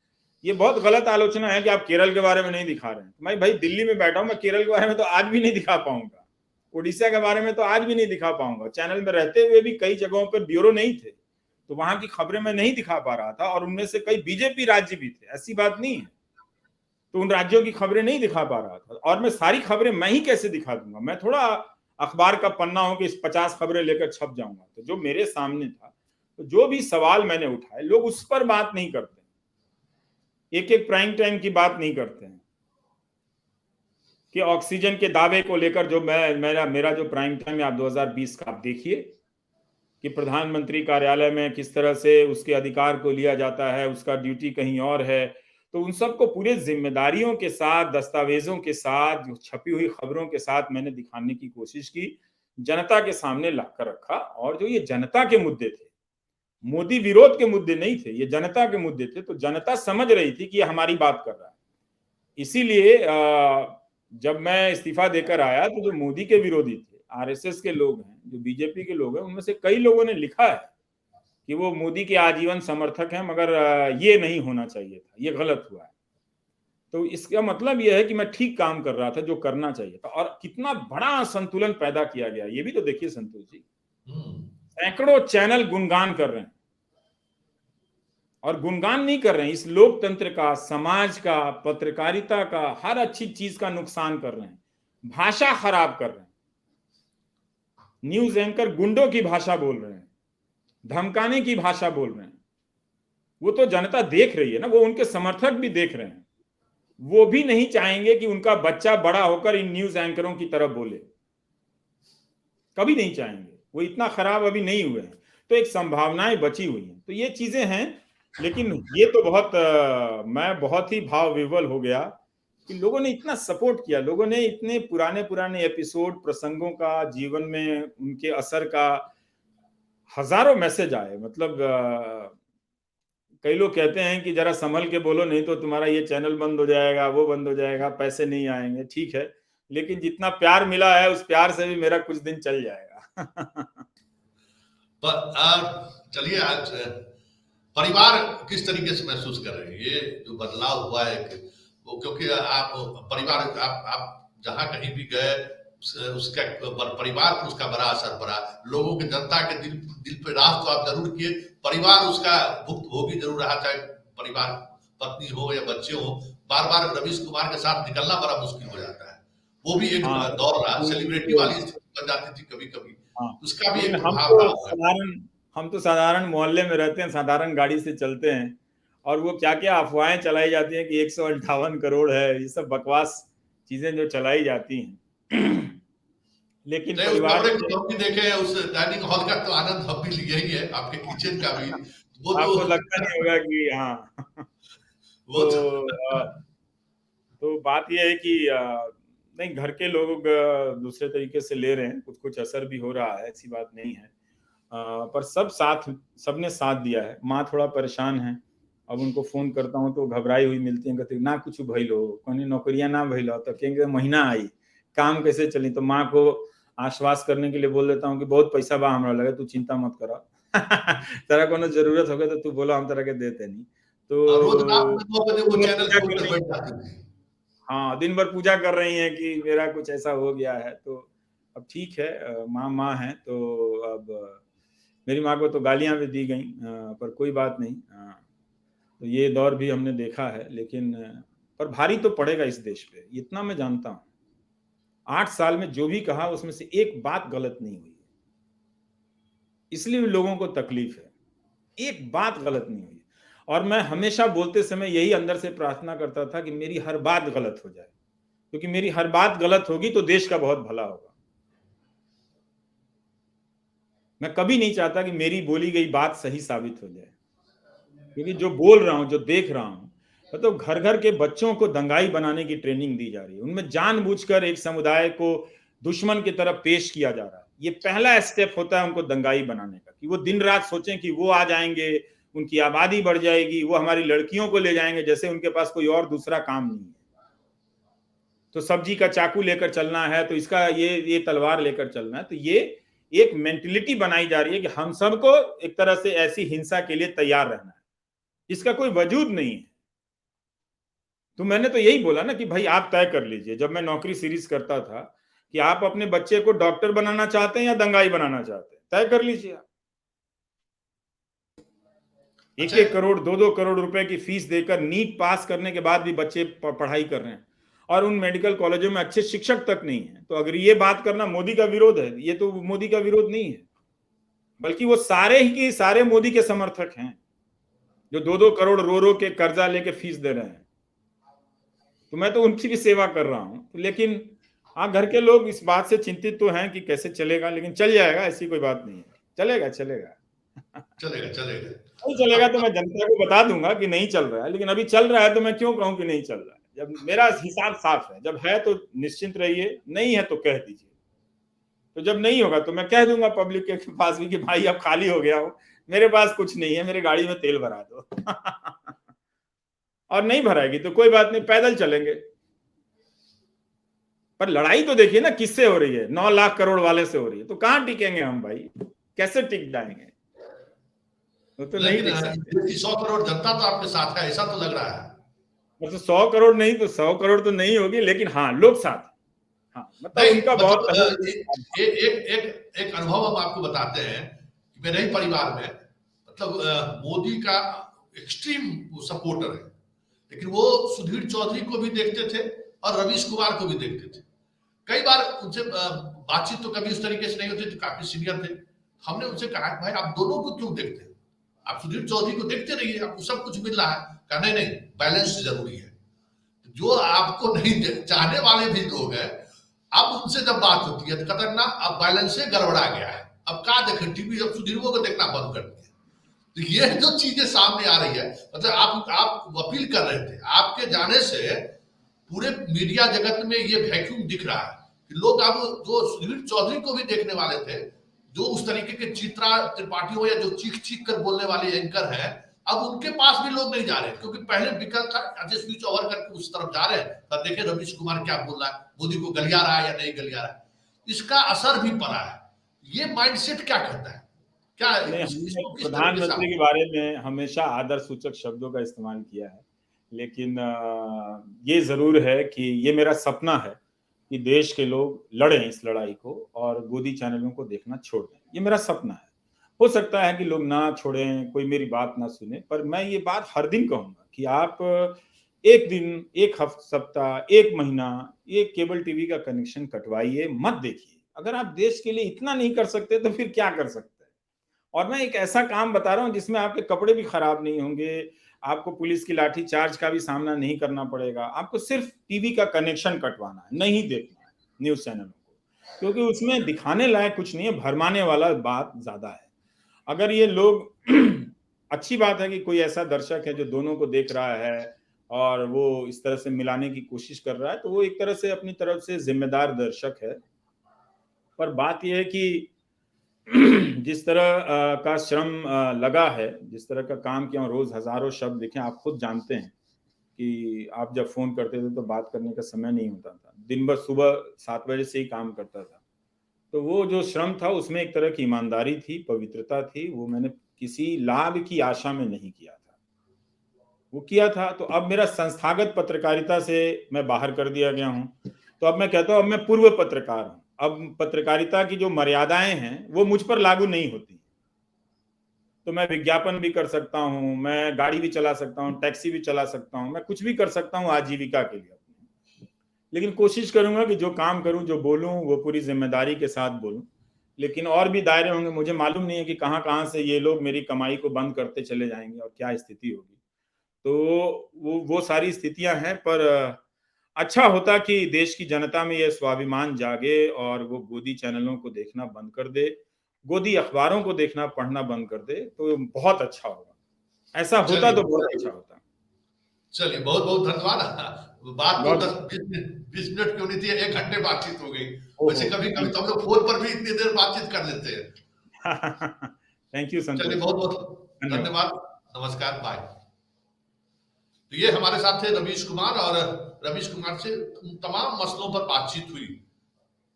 ये बहुत गलत आलोचना है कि आप केरल के बारे में नहीं दिखा रहे हैं। मैं भाई दिल्ली में बैठा हूं, मैं केरल के बारे में तो आज भी नहीं दिखा पाऊंगा, उड़ीसा के बारे में तो आज भी नहीं दिखा पाऊंगा। चैनल में रहते हुए भी कई जगहों पर ब्यूरो नहीं थे, तो वहां की खबरें मैं नहीं दिखा पा रहा था, और उनमें से कई बीजेपी राज्य भी थे, ऐसी बात नहीं है। तो उन राज्यों की खबरें नहीं दिखा पा रहा था, और मैं सारी खबरें मैं ही कैसे दिखा दूंगा। मैं थोड़ा अखबार का पन्ना हूं कि इस 50 खबरें लेकर छप जाऊंगा। तो जो मेरे सामने था, तो जो भी सवाल मैंने उठाए, लोग उस पर बात नहीं करते, एक एक प्राइम टाइम की बात नहीं करते हैं कि ऑक्सीजन के दावे को लेकर जो मेरा जो प्राइम टाइम है आप 2020 का आप देखिए कि प्रधानमंत्री कार्यालय में किस तरह से उसके अधिकार को लिया जाता है, उसका ड्यूटी कहीं और है। तो उन सबको पूरे जिम्मेदारियों के साथ, दस्तावेजों के साथ, जो छपी हुई खबरों के साथ मैंने दिखाने की कोशिश की, जनता के सामने लाकर रखा। और जो ये जनता के मुद्दे थे, मोदी विरोध के मुद्दे नहीं थे, ये जनता के मुद्दे थे। तो जनता समझ रही थी कि ये हमारी बात कर रहा है। इसीलिए जब मैं इस्तीफा देकर आया, तो जो मोदी के विरोधी थे, आरएसएस के लोग हैं, जो बीजेपी के लोग हैं, उनमें से कई लोगों ने लिखा है कि वो मोदी के आजीवन समर्थक हैं, मगर ये नहीं होना चाहिए था, ये गलत हुआ है। तो इसका मतलब यह है कि मैं ठीक काम कर रहा था, जो करना चाहिए था। और कितना बड़ा असंतुलन पैदा किया गया, ये भी तो देखिए संतोष जी। सैकड़ों चैनल गुणगान कर रहे हैं, और गुणगान नहीं कर रहे हैं, इस लोकतंत्र का, समाज का, पत्रकारिता का, हर अच्छी चीज का नुकसान कर रहे हैं, भाषा खराब कर रहे हैं। न्यूज एंकर गुंडों की भाषा बोल रहे हैं, धमकाने की भाषा बोल रहे हैं। वो तो जनता देख रही है ना, वो उनके समर्थक भी देख रहे हैं। वो भी नहीं चाहेंगे कि उनका बच्चा बड़ा होकर इन न्यूज एंकरों की तरफ बोले, कभी नहीं चाहेंगे। वो इतना खराब अभी नहीं हुए हैं, तो एक संभावनाएं बची हुई हैं। तो ये चीजें हैं। लेकिन ये तो मैं बहुत ही भाव विह्वल हो गया कि लोगों ने इतना सपोर्ट किया, लोगों ने इतने पुराने पुराने एपिसोड, प्रसंगों का, जीवन में उनके असर का हजारों मैसेज आए। मतलब कई लोग कहते हैं कि जरा संभल के बोलो, नहीं तो तुम्हारा ये चैनल बंद हो जाएगा, वो बंद हो जाएगा, पैसे नहीं आएंगे। ठीक है, लेकिन जितना प्यार मिला है, उस प्यार से भी मेरा कुछ दिन चल जाएगा। पर चलिए, आज परिवार किस तरीके से महसूस कर रहे हैं ये जो बदलाव हुआ है वो? क्योंकि आप परिवार, आप जहां कहीं भी गए, उसका परिवार पर उसका बड़ा असर पड़ा। लोगों के, जनता के दिल पे राज तो आप जरूर किए, परिवार उसका भुक्तभोगी जरूर रहा, चाहे परिवार पत्नी हो या बच्चे हो। बार बार रवीश कुमार के साथ निकलना बड़ा मुश्किल हो जाता है। वो भी एक दौर रहा, सेलिब्रिटी वाली बन जाती थी कभी कभी, उसका भी एक प्रभाव रहा। हम तो साधारण मोहल्ले में रहते हैं, साधारण गाड़ी से चलते हैं, और वो क्या क्या अफवाहें चलाई जाती हैं कि 158 करोड़ है, ये सब बकवास चीजें जो चलाई जाती हैं। लेकिन परिवार भी देखे, उस डाइनिंग हॉल का तो आनंद हम भी लिए ही है, आपके किचन का भी। वो आपको लगता नहीं होगा कि हाँ। वो तो बात ये है कि नहीं, घर के लोग दूसरे तरीके से ले रहे हैं, कुछ कुछ असर भी हो रहा है, ऐसी बात नहीं है। पर सबने साथ दिया है। माँ थोड़ा परेशान है, अब उनको फोन करता हूँ तो घबराई हुई मिलती है, कहते ना कुछ भइलो, कहीं नौकरियां ना भइलो, तो कहेंगे महीना आई, काम कैसे चली। तो माँ को आश्वास करने के लिए बोल देता हूँ कि बहुत पैसा बा हमरा लगे, तू चिंता मत करा। तेरा कोनो जरूरत होगा तो तू बोलो, हम तरह के देते नहीं। तो हाँ, दिन भर पूजा कर रही हैं कि मेरा कुछ ऐसा हो गया है। तो अब ठीक है, माँ है, तो अब मेरी माँ को तो गालियां भी दी गई, पर कोई बात नहीं। तो ये दौर भी हमने देखा है, लेकिन पर भारी तो पड़ेगा इस देश पे, इतना मैं जानता हूँ। 8 साल में जो भी कहा, उसमें से एक बात गलत नहीं हुई, इसलिए लोगों को तकलीफ है। एक बात गलत नहीं हुई, और मैं हमेशा बोलते समय यही अंदर से प्रार्थना करता था कि मेरी हर बात गलत हो जाए, क्योंकि मेरी हर बात गलत होगी तो देश का बहुत भला होगा। मैं कभी नहीं चाहता कि मेरी बोली गई बात सही साबित हो जाए, क्योंकि जो बोल रहा हूं, जो देख रहा हूं, मतलब घर घर के बच्चों को दंगाई बनाने की ट्रेनिंग दी जा रही है। उनमें जानबूझकर एक समुदाय को दुश्मन की तरफ पेश किया जा रहा है। ये पहला स्टेप होता है उनको दंगाई बनाने का, कि वो दिन रात सोचें कि वो आ जाएंगे, उनकी आबादी बढ़ जाएगी, वो हमारी लड़कियों को ले जाएंगे, जैसे उनके पास कोई और दूसरा काम नहीं है। तो सब्जी का चाकू लेकर चलना है, तो इसका ये तलवार लेकर चलना है। तो ये एक मेंटेलिटी बनाई जा रही है कि हम सबको एक तरह से ऐसी हिंसा के लिए तैयार रहना है, इसका कोई वजूद नहीं है। तो मैंने तो यही बोला ना कि भाई आप तय कर लीजिए, जब मैं नौकरी सीरीज करता था, कि आप अपने बच्चे को डॉक्टर बनाना चाहते हैं या दंगाई बनाना चाहते हैं, तय कर लीजिए आप। एक अच्छा, एक करोड़ 2-2 करोड़ रुपए की फीस देकर नीट पास करने के बाद भी बच्चे पढ़ाई कर रहे हैं, और उन मेडिकल कॉलेजों में अच्छे शिक्षक तक नहीं है। तो अगर ये बात करना मोदी का विरोध है, ये तो मोदी का विरोध नहीं है, बल्कि वो सारे ही के सारे मोदी के समर्थक हैं, जो 2-2 करोड़ रो रो के कर्जा लेके फीस दे रहे हैं। तो मैं तो उनकी भी सेवा कर रहा हूं, लेकिन हाँ, घर के लोग इस बात से चिंतित तो हैं कि कैसे चलेगा, लेकिन चल जाएगा, ऐसी कोई बात नहीं है, चलेगा चलेगा। चलेगा चलेगा। नहीं चलेगा तो अब मैं जनता को बता दूंगा कि नहीं चल रहा है, लेकिन अभी चल रहा है तो मैं क्यों कहूं कि नहीं चल रहा है। जब मेरा हिसाब साफ है, जब है तो निश्चिंत रहिए, नहीं है तो कह दीजिए। तो जब नहीं होगा तो मैं कह दूंगा पब्लिक के पास भी कि भाई अब खाली हो गया हूँ, मेरे पास कुछ नहीं है, मेरे गाड़ी में तेल भरा दो। और नहीं भराएगी तो कोई बात नहीं, पैदल चलेंगे। पर लड़ाई तो देखिए ना किससे हो रही है, 9 लाख करोड़ वाले से हो रही है, तो कहां टिकेंगे हम भाई, कैसे टिक जाएंगे, वो तो नहीं लेकिन टिक सकते। देश की 100 करोड़ जनता तो आपके साथ है, ऐसा तो लग रहा है। मतलब 100 करोड़ नहीं तो 100 करोड़ तो नहीं होगी, लेकिन हाँ लोग साथ हैं। हाँ मतलब नहीं, उनका बहुत मतलब पहले एक अनुभव हम आपको बताते हैं कि मेरे ही परिवार में, मतलब मोदी का एक्सट्रीम सपोर्टर है, लेकिन वो सुधीर चौधरी को भी देखते थे और रवीश कुमार को भी देखते थे। कई बार उनसे बातचीत तो कभी उस तरीके से नहीं होती थी, काफी सीनियर थे। हमने उनसे कहा भाई आप दोनों को क्यों देखते हैं, आप सुधीर चौधरी को देखते रहिए, आपको सब कुछ मिल रहा है। कहा नहीं नहीं, बैलेंस जरूरी है। जो आपको नहीं चाहने वाले भी लोग हैं, अब उनसे जब बात होती है तो कहते हैं ना अब बैलेंस से गड़बड़ा गया है, अब क्या देखें टीवी, अब सुधीरवो को देखना बंद कर दिया। तो ये जो चीजें सामने आ रही है, मतलब आप अपील कर रहे थे, आपके जाने से पूरे मीडिया जगत में ये वैक्यूम दिख रहा है कि लोग अब जो सुधीर चौधरी को भी देखने वाले थे, जो उस तरीके के चित्रा त्रिपाठी हो या जो चीख चीख कर बोलने वाले एंकर हैं, अब उनके पास भी लोग नहीं जा रहे, क्योंकि पहले विकल्प था अच्छा स्विच ओवर करके उस तरफ जा रहे हैं, तब देखे रवीश कुमार क्या बोल रहा है, मोदी को गलिया रहा है या नहीं गलिया रहा है। इसका असर भी पड़ा है। ये माइंडसेट क्या कहता है, क्या नहीं, हमने इसको किस तरीके से प्रधानमंत्री के बारे में हमेशा आदर सूचक शब्दों का इस्तेमाल किया है, लेकिन ये जरूर है कि ये मेरा सपना है कि देश के लोग लड़ें इस लड़ाई को और गोदी चैनलों को देखना छोड़ दें। ये मेरा सपना है। हो सकता है कि लोग ना छोड़ें, कोई मेरी बात ना सुने, पर मैं ये बात हर दिन कहूंगा कि आप एक दिन, एक सप्ताह, एक महीना ये केबल टीवी का कनेक्शन कटवाइए, मत देखिए। अगर आप देश के लिए इतना नहीं कर सकते तो फिर क्या कर सकते हैं। और मैं एक ऐसा काम बता रहा हूं जिसमें आपके कपड़े भी खराब नहीं होंगे, आपको पुलिस की लाठी चार्ज का भी सामना नहीं करना पड़ेगा, आपको सिर्फ टीवी का कनेक्शन कटवाना है, नहीं देखना है न्यूज चैनलों को, क्योंकि उसमें दिखाने लायक कुछ नहीं है, भरमाने वाला बात ज्यादा है। अगर ये लोग अच्छी बात है कि कोई ऐसा दर्शक है जो दोनों को देख रहा है और वो इस तरह से मिलाने की कोशिश कर रहा है, तो वो एक तरह से अपनी तरफ से जिम्मेदार दर्शक है। पर बात यह है कि जिस तरह का श्रम लगा है, जिस तरह का काम किया, रोज हजारों शब्द लिखे, आप खुद जानते हैं कि आप जब फोन करते थे तो बात करने का समय नहीं होता था, दिन भर सुबह 7 बजे से ही काम करता था। तो वो जो श्रम था उसमें एक तरह की ईमानदारी थी, पवित्रता थी, वो मैंने किसी लाभ की आशा में नहीं किया था, वो किया था। तो अब मेरा संस्थागत पत्रकारिता से मैं बाहर कर दिया गया हूं, तो अब मैं कहता हूं अब मैं पूर्व पत्रकार हूं। अब पत्रकारिता की जो मर्यादाएं हैं वो मुझ पर लागू नहीं होती। तो मैं विज्ञापन भी कर सकता हूं, मैं गाड़ी भी चला सकता हूं, टैक्सी भी चला सकता हूं, मैं कुछ भी कर सकता हूं आजीविका के लिए। लेकिन कोशिश करूंगा कि जो काम करूं, जो बोलूं, वो पूरी जिम्मेदारी के साथ बोलूं। लेकिन और भी दायरे होंगे, मुझे मालूम नहीं है कि कहां कहां से ये लोग मेरी कमाई को बंद करते चले जाएंगे और क्या स्थिति होगी। तो वो सारी स्थितियां हैं, पर अच्छा होता कि देश की जनता में यह स्वाभिमान जागे और वो गोदी चैनलों को देखना बंद कर दे, गोदी अखबारों को देखना पढ़ना बंद कर दे, तो बहुत अच्छा होगा। ऐसा होता तो बहुत अच्छा होता। चलिए बहुत बहुत धन्यवाद। बात तो बहुत 10-20 मिनट क्यों नहीं थी, 1 घंटे बातचीत हो गई। वैसे ओहो कभी कभी तो हम लोग फोन पर भी इतनी देर बातचीत कर लेते हैं। थैंक यू चलिए संतोष, बहुत बहुत धन्यवाद। धन्यवाद। नमस्कार, बाय। तो ये हमारे साथ थे रवीश कुमार, और रवीश कुमार से तमाम मसलों पर बातचीत हुई।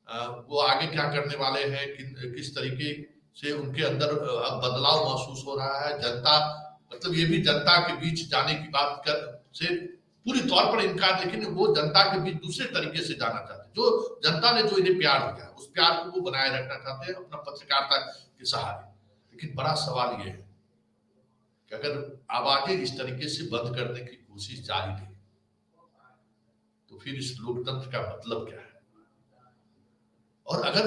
वो आगे क्या करने वाले हैं, किस तरीके से उनके अंदर बदलाव महसूस हो रहा है। जनता, मतलब ये भी जनता के बीच जाने की बात कर से पूरी तौर पर इनकार, लेकिन वो जनता के बीच दूसरे तरीके से जाना चाहते हैं। जो जनता ने जो इन्हें प्यार दिया, उस प्यार को वो बनाए रखना चाहते हैं अपना पत्रकारिता के सहारे। लेकिन बड़ा सवाल ये है कि अगर आवाजें इस तरीके से बंद करने की कोशिश जारी रही, तो फिर इस लोकतंत्र का मतलब क्या है? और अगर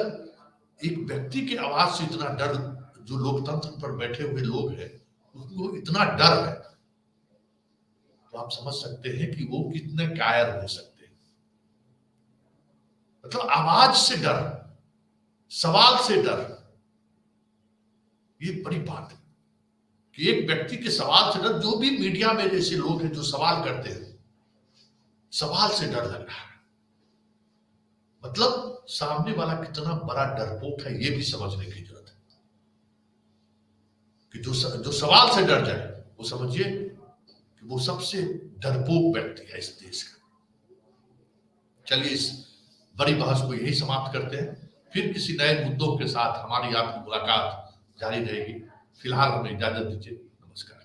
एक व्यक्ति की आवाज से इतना डर, जो लोकतंत्र पर बैठे हुए लोग हैं उनको इतना डर है, तो आप समझ सकते हैं कि वो कितने कायर हो सकते हैं। मतलब आवाज से डर, सवाल से डर, ये बड़ी बात है कि एक व्यक्ति के सवाल से डर। जो भी मीडिया में जैसे लोग हैं जो सवाल करते हैं, सवाल से डर लग रहा है, मतलब सामने वाला कितना बड़ा डरपोक है, ये भी समझने की जरूरत है। कि जो सवाल से डर जाए, वो समझिए कि वो सबसे डरपोक व्यक्ति है इस देश का। चलिए इस बड़ी बहस को यही समाप्त करते हैं, फिर किसी नए मुद्दों के साथ हमारी आपकी मुलाकात जारी रहेगी। फिलहाल हमें इजाजत दीजिए। नमस्कार।